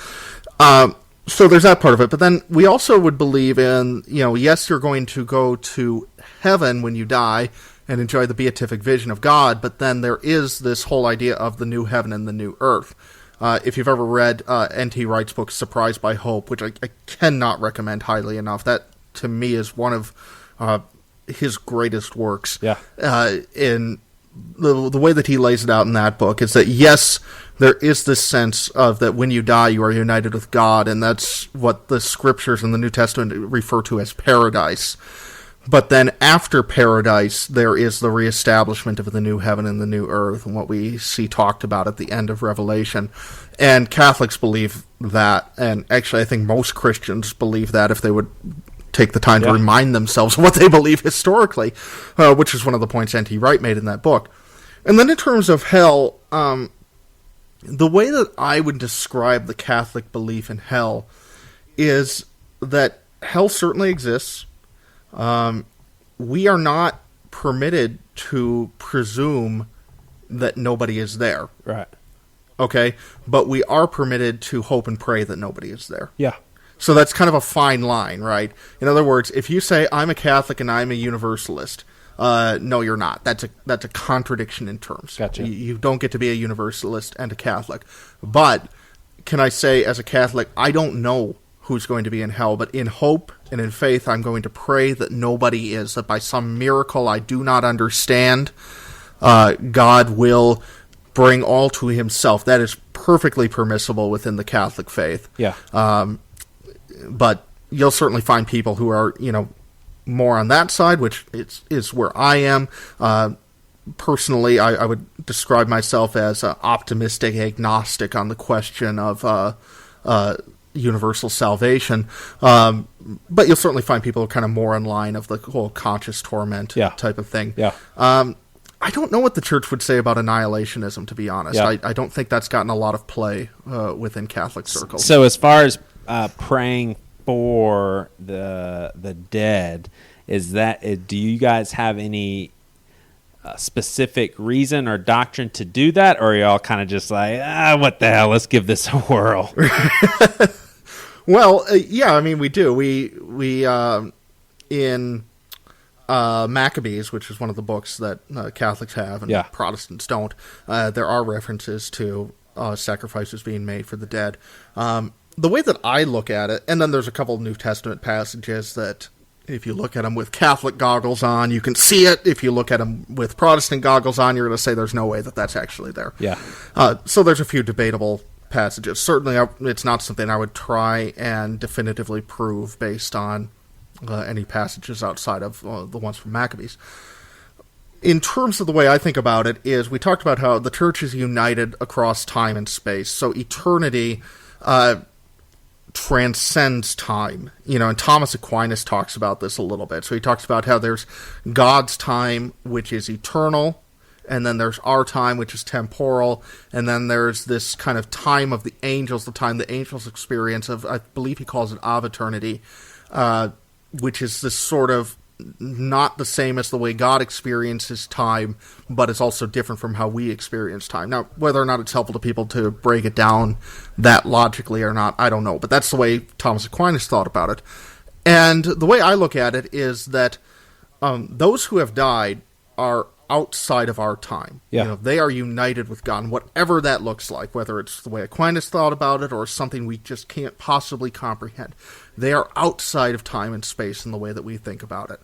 So there's that part of it, but then we also would believe in, yes, you're going to go to heaven when you die and enjoy the beatific vision of God, but then there is this whole idea of the new heaven and the new earth. If you've ever read N.T. Wright's book, Surprised by Hope, which I cannot recommend highly enough, that to me is one of his greatest works. Yeah. In the way that he lays it out in that book is that, yes, there is this sense of that when you die, you are united with God, and that's what the scriptures in the New Testament refer to as paradise. But then after paradise, there is the reestablishment of the new heaven and the new earth, and what we see talked about at the end of Revelation. And Catholics believe that, and actually I think most Christians believe that if they would take the time to remind themselves of what they believe historically, which is one of the points N.T. Wright made in that book. And then in terms of hell, the way that I would describe the Catholic belief in hell is that hell certainly exists. We are not permitted to presume that nobody is there. Right. Okay? But we are permitted to hope and pray that nobody is there. Yeah. So that's kind of a fine line, right? In other words, if you say, I'm a Catholic and I'm a Universalist, no, you're not. That's a contradiction in terms. Gotcha. You don't get to be a Universalist and a Catholic. But can I say, as a Catholic, I don't know who's going to be in hell, but in hope and in faith, I'm going to pray that nobody is, that by some miracle I do not understand, God will bring all to himself. That is perfectly permissible within the Catholic faith. Yeah. But you'll certainly find people who are, more on that side, which is where I am. Personally, I would describe myself as optimistic, agnostic on the question of universal salvation. But you'll certainly find people who are kind of more in line of the whole conscious torment type of thing. Yeah. I don't know what the church would say about annihilationism, to be honest. Yeah. I don't think that's gotten a lot of play within Catholic circles. So as far as praying for the dead, do you guys have any specific reason or doctrine to do that, or are y'all kind of just like, what the hell, let's give this a whirl? Well, yeah, I mean, we do. We in Maccabees, which is one of the books that Catholics have and Protestants don't, there are references to sacrifices being made for the dead. The way that I look at it, and then there's a couple of New Testament passages that if you look at them with Catholic goggles on, you can see it. If you look at them with Protestant goggles on, you're going to say there's no way that that's actually there. Yeah. So there's a few debatable passages. Certainly, it's not something I would try and definitively prove based on any passages outside of the ones from Maccabees. In terms of the way I think about it is, we talked about how the church is united across time and space. So eternity transcends time, and Thomas Aquinas talks about this a little bit. So he talks about how there's God's time, which is eternal, and then there's our time, which is temporal, and then there's this kind of time of the angels, the time the angels experience of, I believe he calls it of eternity, which is this sort of not the same as the way God experiences time, but it's also different from how we experience time. Now, whether or not it's helpful to people to break it down that logically or not, I don't know. But that's the way Thomas Aquinas thought about it. And the way I look at it is that those who have died are outside of our time. Yeah. They are united with God, and whatever that looks like, whether it's the way Aquinas thought about it or something we just can't possibly comprehend. They are outside of time and space in the way that we think about it.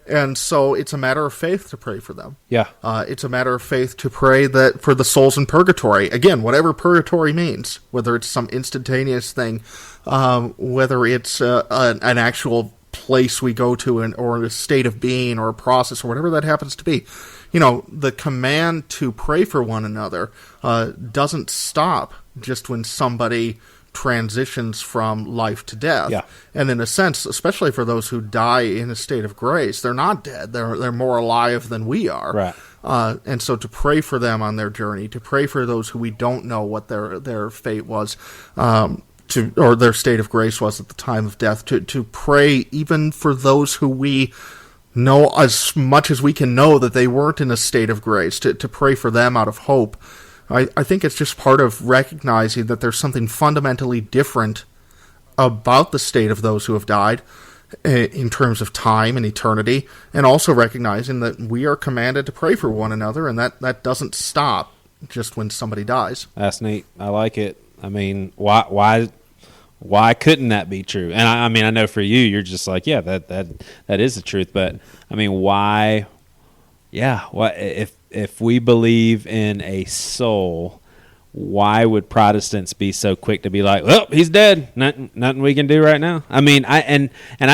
And so it's a matter of faith to pray for them. Yeah. It's a matter of faith to pray that for the souls in purgatory. Again, whatever purgatory means, whether it's some instantaneous thing, whether it's an actual place we go to or a state of being or a process or whatever that happens to be. The command to pray for one another doesn't stop just when somebody transitions from life to death. Yeah. And in a sense, especially for those who die in a state of grace, they're not dead. They're more alive than we are. Right. And so to pray for them on their journey, to pray for those who we don't know what their fate was, or their state of grace was at the time of death, to pray even for those who we know as much as we can know that they weren't in a state of grace, to pray for them out of hope. I think it's just part of recognizing that there's something fundamentally different about the state of those who have died in terms of time and eternity, and also recognizing that we are commanded to pray for one another, and that doesn't stop just when somebody dies. That's neat. I like it. I mean, why couldn't that be true? And I mean, I know for you, you're just like, yeah, that is the truth. But I mean, why? Yeah, what if we believe in a soul? Why would Protestants be so quick to be like, well, he's dead, nothing we can do right now? I mean, I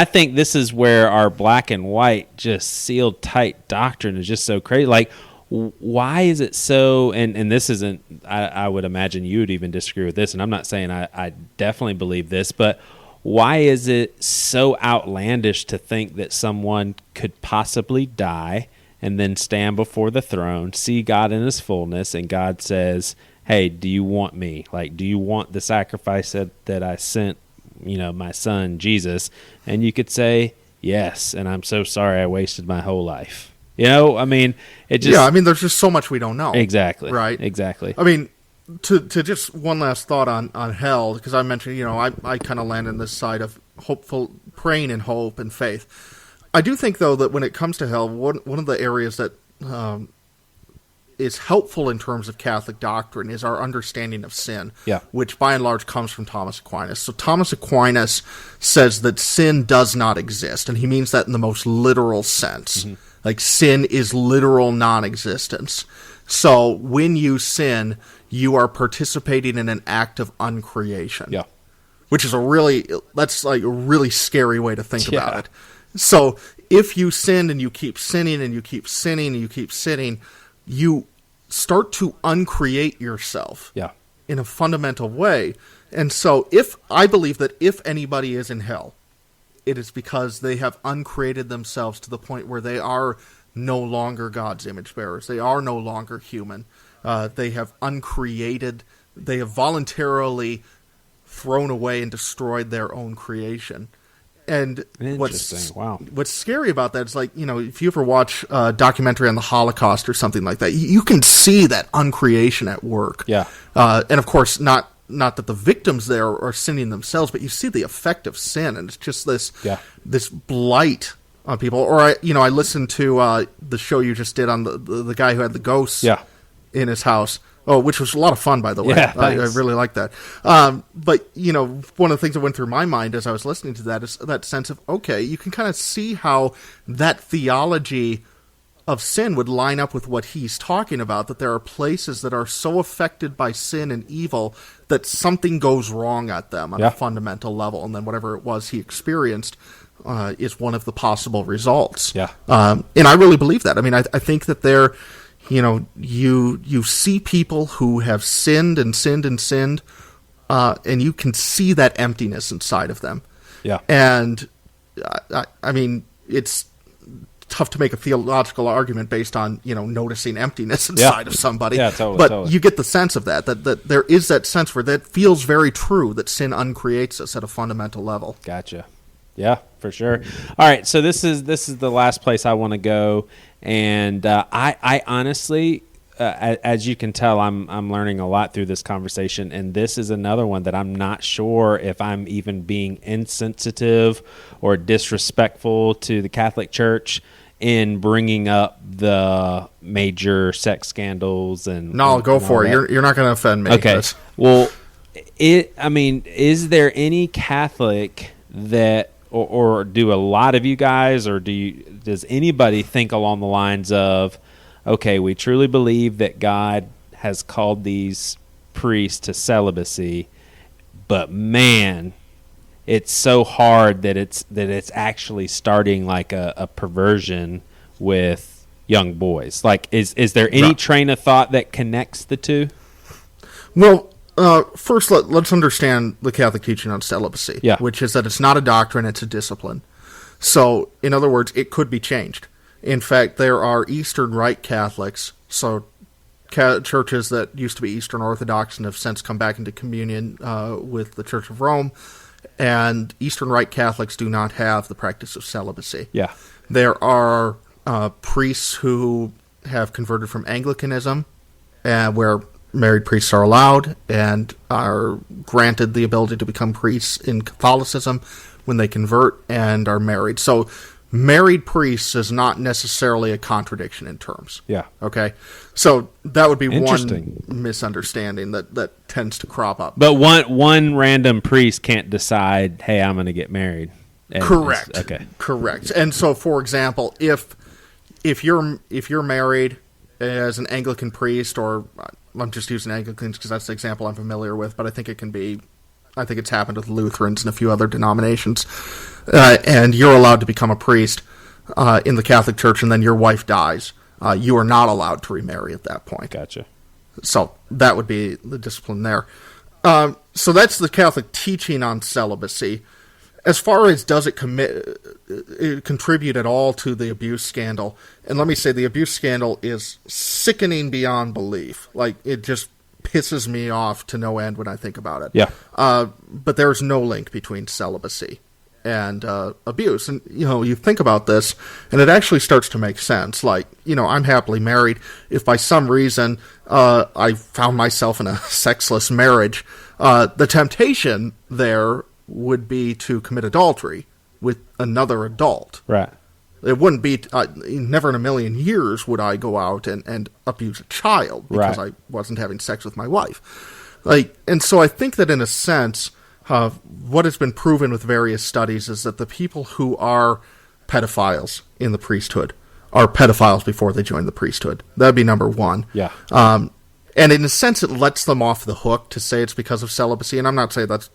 think this is where our black and white just sealed tight doctrine is just so crazy. Like, why is it so, and this isn't, I would imagine you would even disagree with this, and I'm not saying I definitely believe this, but why is it so outlandish to think that someone could possibly die and then stand before the throne, see God in his fullness, and God says, hey, do you want me? Like, do you want the sacrifice that I sent, my son, Jesus? And you could say, yes, and I'm so sorry I wasted my whole life. I mean, it just... Yeah, I mean, there's just so much we don't know. Exactly. Right? Exactly. I mean, to just one last thought on hell, because I mentioned, I kind of land on this side of hopeful, praying in hope and faith. I do think, though, that when it comes to hell, one of the areas that is helpful in terms of Catholic doctrine is our understanding of sin, which by and large comes from Thomas Aquinas. So Thomas Aquinas says that sin does not exist, and he means that in the most literal sense. Mm-hmm. Like, sin is literal non-existence. So when you sin, you are participating in an act of uncreation. Yeah. Which is that's like a really scary way to think about it. So if you sin and you keep sinning and you keep sinning and you keep sinning, you start to uncreate yourself in a fundamental way. And so I believe that if anybody is in hell, it is because they have uncreated themselves to the point where they are no longer God's image bearers. They are no longer human. They have uncreated, they have voluntarily thrown away and destroyed their own creation. And what's scary about that is, like, if you ever watch a documentary on the Holocaust or something like that, you can see that uncreation at work. Yeah. And of course, not that the victims there are sinning themselves, but you see the effect of sin, and it's just this blight on people. Or I listened to the show you just did on the guy who had the ghosts in his house. Oh, which was a lot of fun, by the way. Yeah, I really like that. But, one of the things that went through my mind as I was listening to that is that sense of, okay, you can kind of see how that theology of sin would line up with what he's talking about, that there are places that are so affected by sin and evil that something goes wrong at them on a fundamental level, and then whatever it was he experienced is one of the possible results. Yeah. And I really believe that. I mean, I think that there... you see people who have sinned and sinned and sinned, and you can see that emptiness inside of them. Yeah. And, I mean, it's tough to make a theological argument based on, noticing emptiness inside of somebody. Yeah, totally. But you get the sense of that there is that sense where that feels very true, that sin uncreates us at a fundamental level. Gotcha. Yeah, for sure. All right, so this is the last place I want to go. And I honestly, as you can tell, I'm learning a lot through this conversation, and this is another one that I'm not sure if I'm even being insensitive or disrespectful to the Catholic Church in bringing up the major sex scandals and. No, go for it. You're not going to offend me. Okay. Well, is there any Catholic that? Or do a lot of you guys, or does anybody think along the lines of, okay, we truly believe that God has called these priests to celibacy, but man, it's so hard that it's actually starting like a perversion with young boys. Like, is there any train of thought that connects the two? Well, first, let's understand the Catholic teaching on celibacy, which is that it's not a doctrine, it's a discipline. So, in other words, it could be changed. In fact, there are Eastern Rite Catholics, so churches that used to be Eastern Orthodox and have since come back into communion with the Church of Rome, and Eastern Rite Catholics do not have the practice of celibacy. Yeah. There are priests who have converted from Anglicanism, where married priests are allowed and are granted the ability to become priests in Catholicism when they convert and are married. So married priests is not necessarily a contradiction in terms. Yeah. Okay? So that would be Interesting. one misunderstanding that tends to crop up. But one random priest can't decide, hey, I'm going to get married. And Correct. Okay. Correct. And so, for example, if you're married as an Anglican priest, or I'm just using Anglicans because that's the example I'm familiar with, but I think it's happened with Lutherans and a few other denominations, and you're allowed to become a priest in the Catholic Church, and then your wife dies, you are not allowed to remarry at that point. Gotcha. So that would be the discipline there. So that's the Catholic teaching on celibacy. As far as does it contribute at all to the abuse scandal, and let me say the abuse scandal is sickening beyond belief. Like, it just pisses me off to no end when I think about it. Yeah. But there's no link between celibacy and abuse. And, you think about this, and it actually starts to make sense. Like, I'm happily married. If by some reason I found myself in a sexless marriage, the temptation there would be to commit adultery with another adult. Right. It wouldn't be, never in a million years would I go out and abuse a child because I wasn't having sex with my wife. And so I think that in a sense, what has been proven with various studies is that the people who are pedophiles in the priesthood are pedophiles before they join the priesthood. That'd be number one. Yeah. And in a sense, it lets them off the hook to say it's because of celibacy. And I'm not saying that's,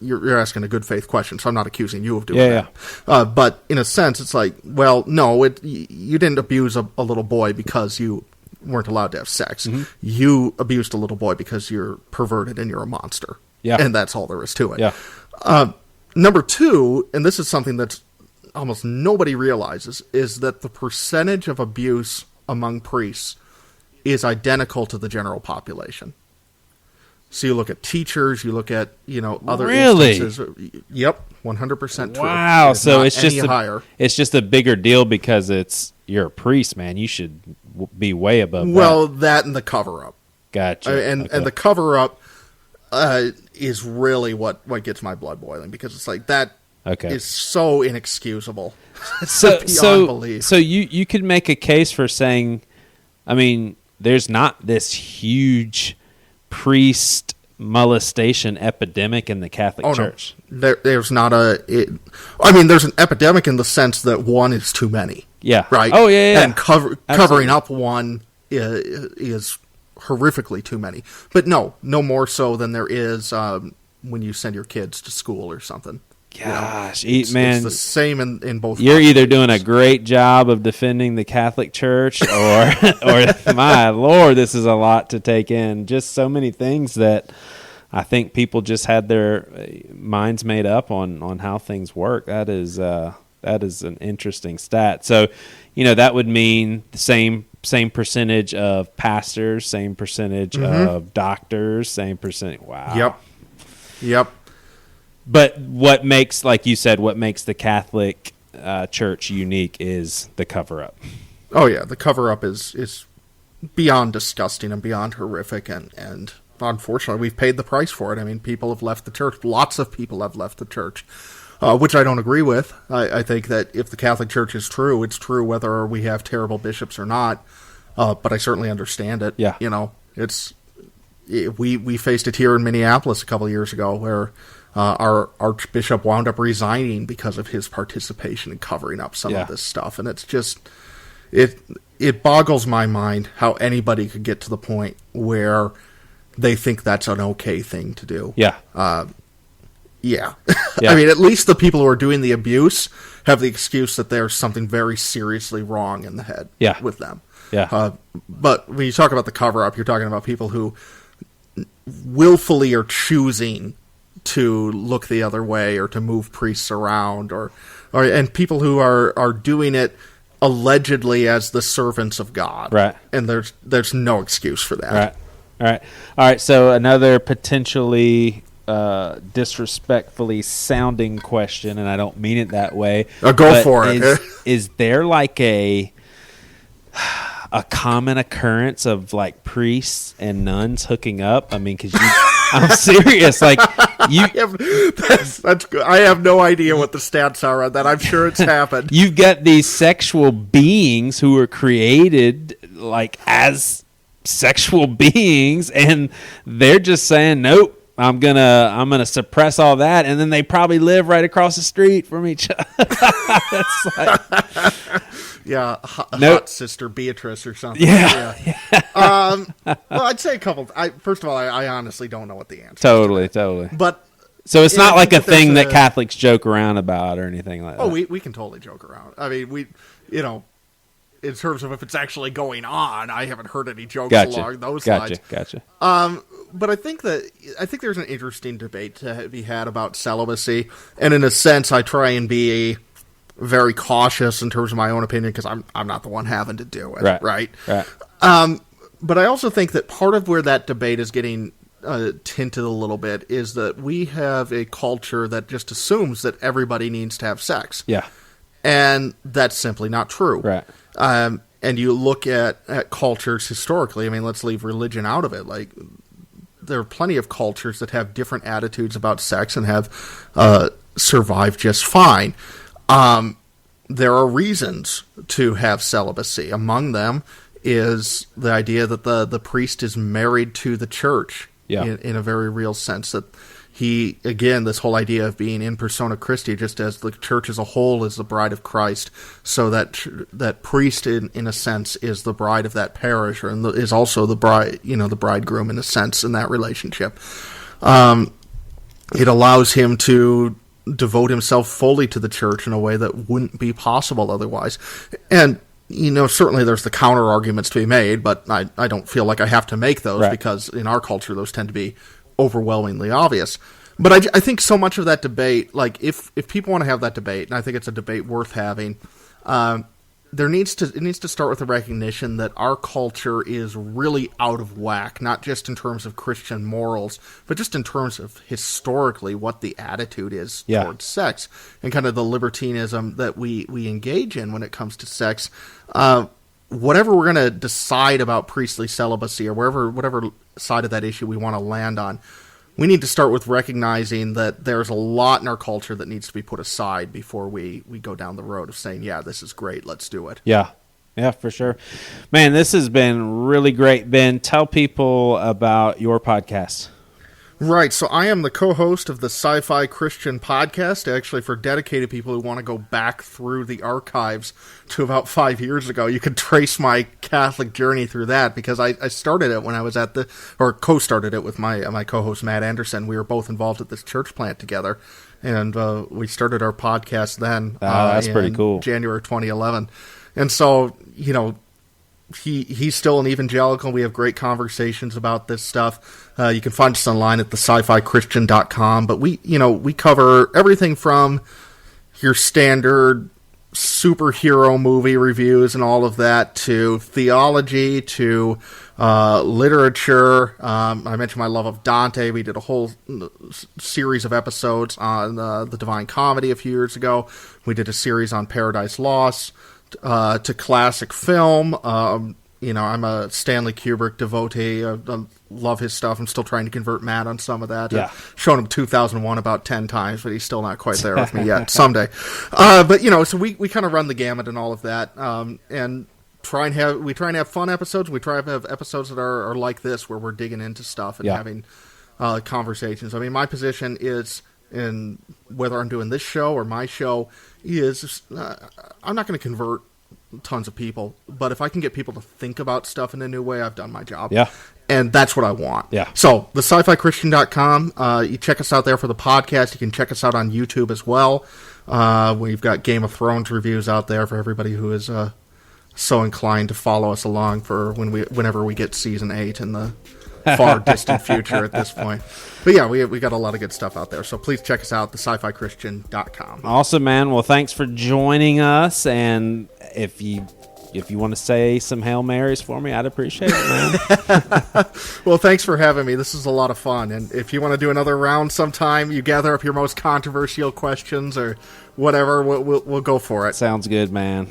you're asking a good faith question, so I'm not accusing you of doing that. Yeah. But in a sense, it's like, well, no, you didn't abuse a little boy because you weren't allowed to have sex. Mm-hmm. You abused a little boy because you're perverted and you're a monster. Yeah. And that's all there is to it. Yeah. Number two, and this is something that almost nobody realizes, is that the percentage of abuse among priests is identical to the general population. So you look at teachers, you look at, other instances. Yep, 100% true. Wow, so it's just a bigger deal because you're a priest, man. You should be way above that. Well, that and the cover-up. Gotcha. And the cover-up is really what gets my blood boiling, because it's like that is so inexcusable. Beyond belief. So you could make a case for saying, there's not this huge priest molestation epidemic in the Catholic Church. No. There's not there's an epidemic in the sense that one is too many. Yeah. Right? Oh, yeah. And covering up one is horrifically too many. But no more so than there is when you send your kids to school or something. Gosh, man, it's the same in both. You're either doing a great job of defending the Catholic Church, or my Lord, this is a lot to take in. Just so many things that I think people just had their minds made up on how things work. That is an interesting stat. So, that would mean the same percentage of pastors, same percentage of doctors, same percent. Wow. Yep. But what makes, like you said, what makes the Catholic Church unique is the cover-up. Oh, yeah. The cover-up is beyond disgusting and beyond horrific, and unfortunately, we've paid the price for it. People have left the church. Lots of people have left the church, which I don't agree with. I think that if the Catholic Church is true, it's true whether we have terrible bishops or not, but I certainly understand it. Yeah. We faced it here in Minneapolis a couple of years ago where our archbishop wound up resigning because of his participation in covering up some of this stuff. And it's just, it boggles my mind how anybody could get to the point where they think that's an okay thing to do. Yeah. Yeah. At least the people who are doing the abuse have the excuse that there's something very seriously wrong in the head with them. Yeah. But when you talk about the cover-up, you're talking about people who willfully are choosing to look the other way or to move priests around, and people who are doing it allegedly as the servants of God. Right. And there's no excuse for that. Right. All right. So another potentially disrespectfully sounding question, and I don't mean it that way. Go for it. Is there like a common occurrence of like priests and nuns hooking up? Because I'm serious. Like I have no idea what the stats are on that. I'm sure it's happened. You've got these sexual beings who are created like as sexual beings, and they're just saying, nope, I'm gonna suppress all that, and then they probably live right across the street from each other. It's like, yeah, hot sister Beatrice or something. Yeah. Well, I'd say a couple. First of all, I honestly don't know what the answer. Totally. But so it's not like a thing that Catholics joke around about or anything like that. Oh, we can totally joke around. I mean, in terms of if it's actually going on, I haven't heard any jokes along those lines. Gotcha. But I think there's an interesting debate to be had about celibacy, and in a sense, I try and be very cautious in terms of my own opinion because I'm not the one having to do it, right? But I also think that part of where that debate is getting tinted a little bit is that we have a culture that just assumes that everybody needs to have sex. Yeah. And that's simply not true. Right. And you look at cultures historically, I mean, let's leave religion out of it. Like, there are plenty of cultures that have different attitudes about sex and have survived just fine. There are reasons to have celibacy. Among them is the idea that the priest is married to the church in a very real sense. That he, again, this whole idea of being in persona Christi, just as the church as a whole is the bride of Christ, so that priest, in a sense, is the bride of that parish, and is also the bride, the bridegroom in a sense in that relationship. It allows him to devote himself fully to the church in a way that wouldn't be possible otherwise. And certainly there's the counter arguments to be made, but I don't feel like I have to make those because in our culture those tend to be overwhelmingly obvious. But I think so much of that debate, like if people want to have that debate, and I think it's a debate worth having, it needs to start with the recognition that our culture is really out of whack, not just in terms of Christian morals, but just in terms of historically what the attitude is towards sex and kind of the libertinism that we engage in when it comes to sex. Whatever we're going to decide about priestly celibacy or whatever side of that issue we want to land on, we need to start with recognizing that there's a lot in our culture that needs to be put aside before we go down the road of saying, yeah, this is great, let's do it. Yeah, for sure. Man, this has been really great. Ben, tell people about your podcast. Right, so I am the co-host of the Sci-Fi Christian podcast, actually for dedicated people who want to go back through the archives to about 5 years ago. You can trace my Catholic journey through that, because I started it when I was co-started it with my co-host Matt Anderson. We were both involved at this church plant together, and we started our podcast then. That's pretty cool. January 2011. And so, he's still an evangelical. We have great conversations about this stuff. You can find us online at thescifichristian.com. But we cover everything from your standard superhero movie reviews and all of that to theology to literature. I mentioned my love of Dante. We did a whole series of episodes on the Divine Comedy a few years ago. We did a series on Paradise Lost. To classic film. I'm a Stanley Kubrick devotee. I love his stuff. I'm still trying to convert Matt on some of that. Yeah. I've shown him 2001 about 10 times, but he's still not quite there with me yet. Someday. So we kind of run the gamut and all of that. And try and have fun episodes. We try to have episodes that are like this, where we're digging into stuff and having conversations. I mean, my position is, in whether I'm doing this show or my show, is I'm not going to convert tons of people, but if I can get people to think about stuff in a new way, I've done my job. Yeah. And that's what I want. Yeah. So, the scifichristian.com, you check us out there for the podcast. You can check us out on YouTube as well. We've got Game of Thrones reviews out there for everybody who is so inclined to follow us along for whenever we get Season 8 in the far distant future at this point. But yeah, we got a lot of good stuff out there. So please check us out, thescifichristian.com. Awesome, man. Well, thanks for joining us. And if you want to say some Hail Marys for me, I'd appreciate it, man. Well, thanks for having me. This is a lot of fun. And if you want to do another round sometime, you gather up your most controversial questions or whatever, we'll go for it. Sounds good, man.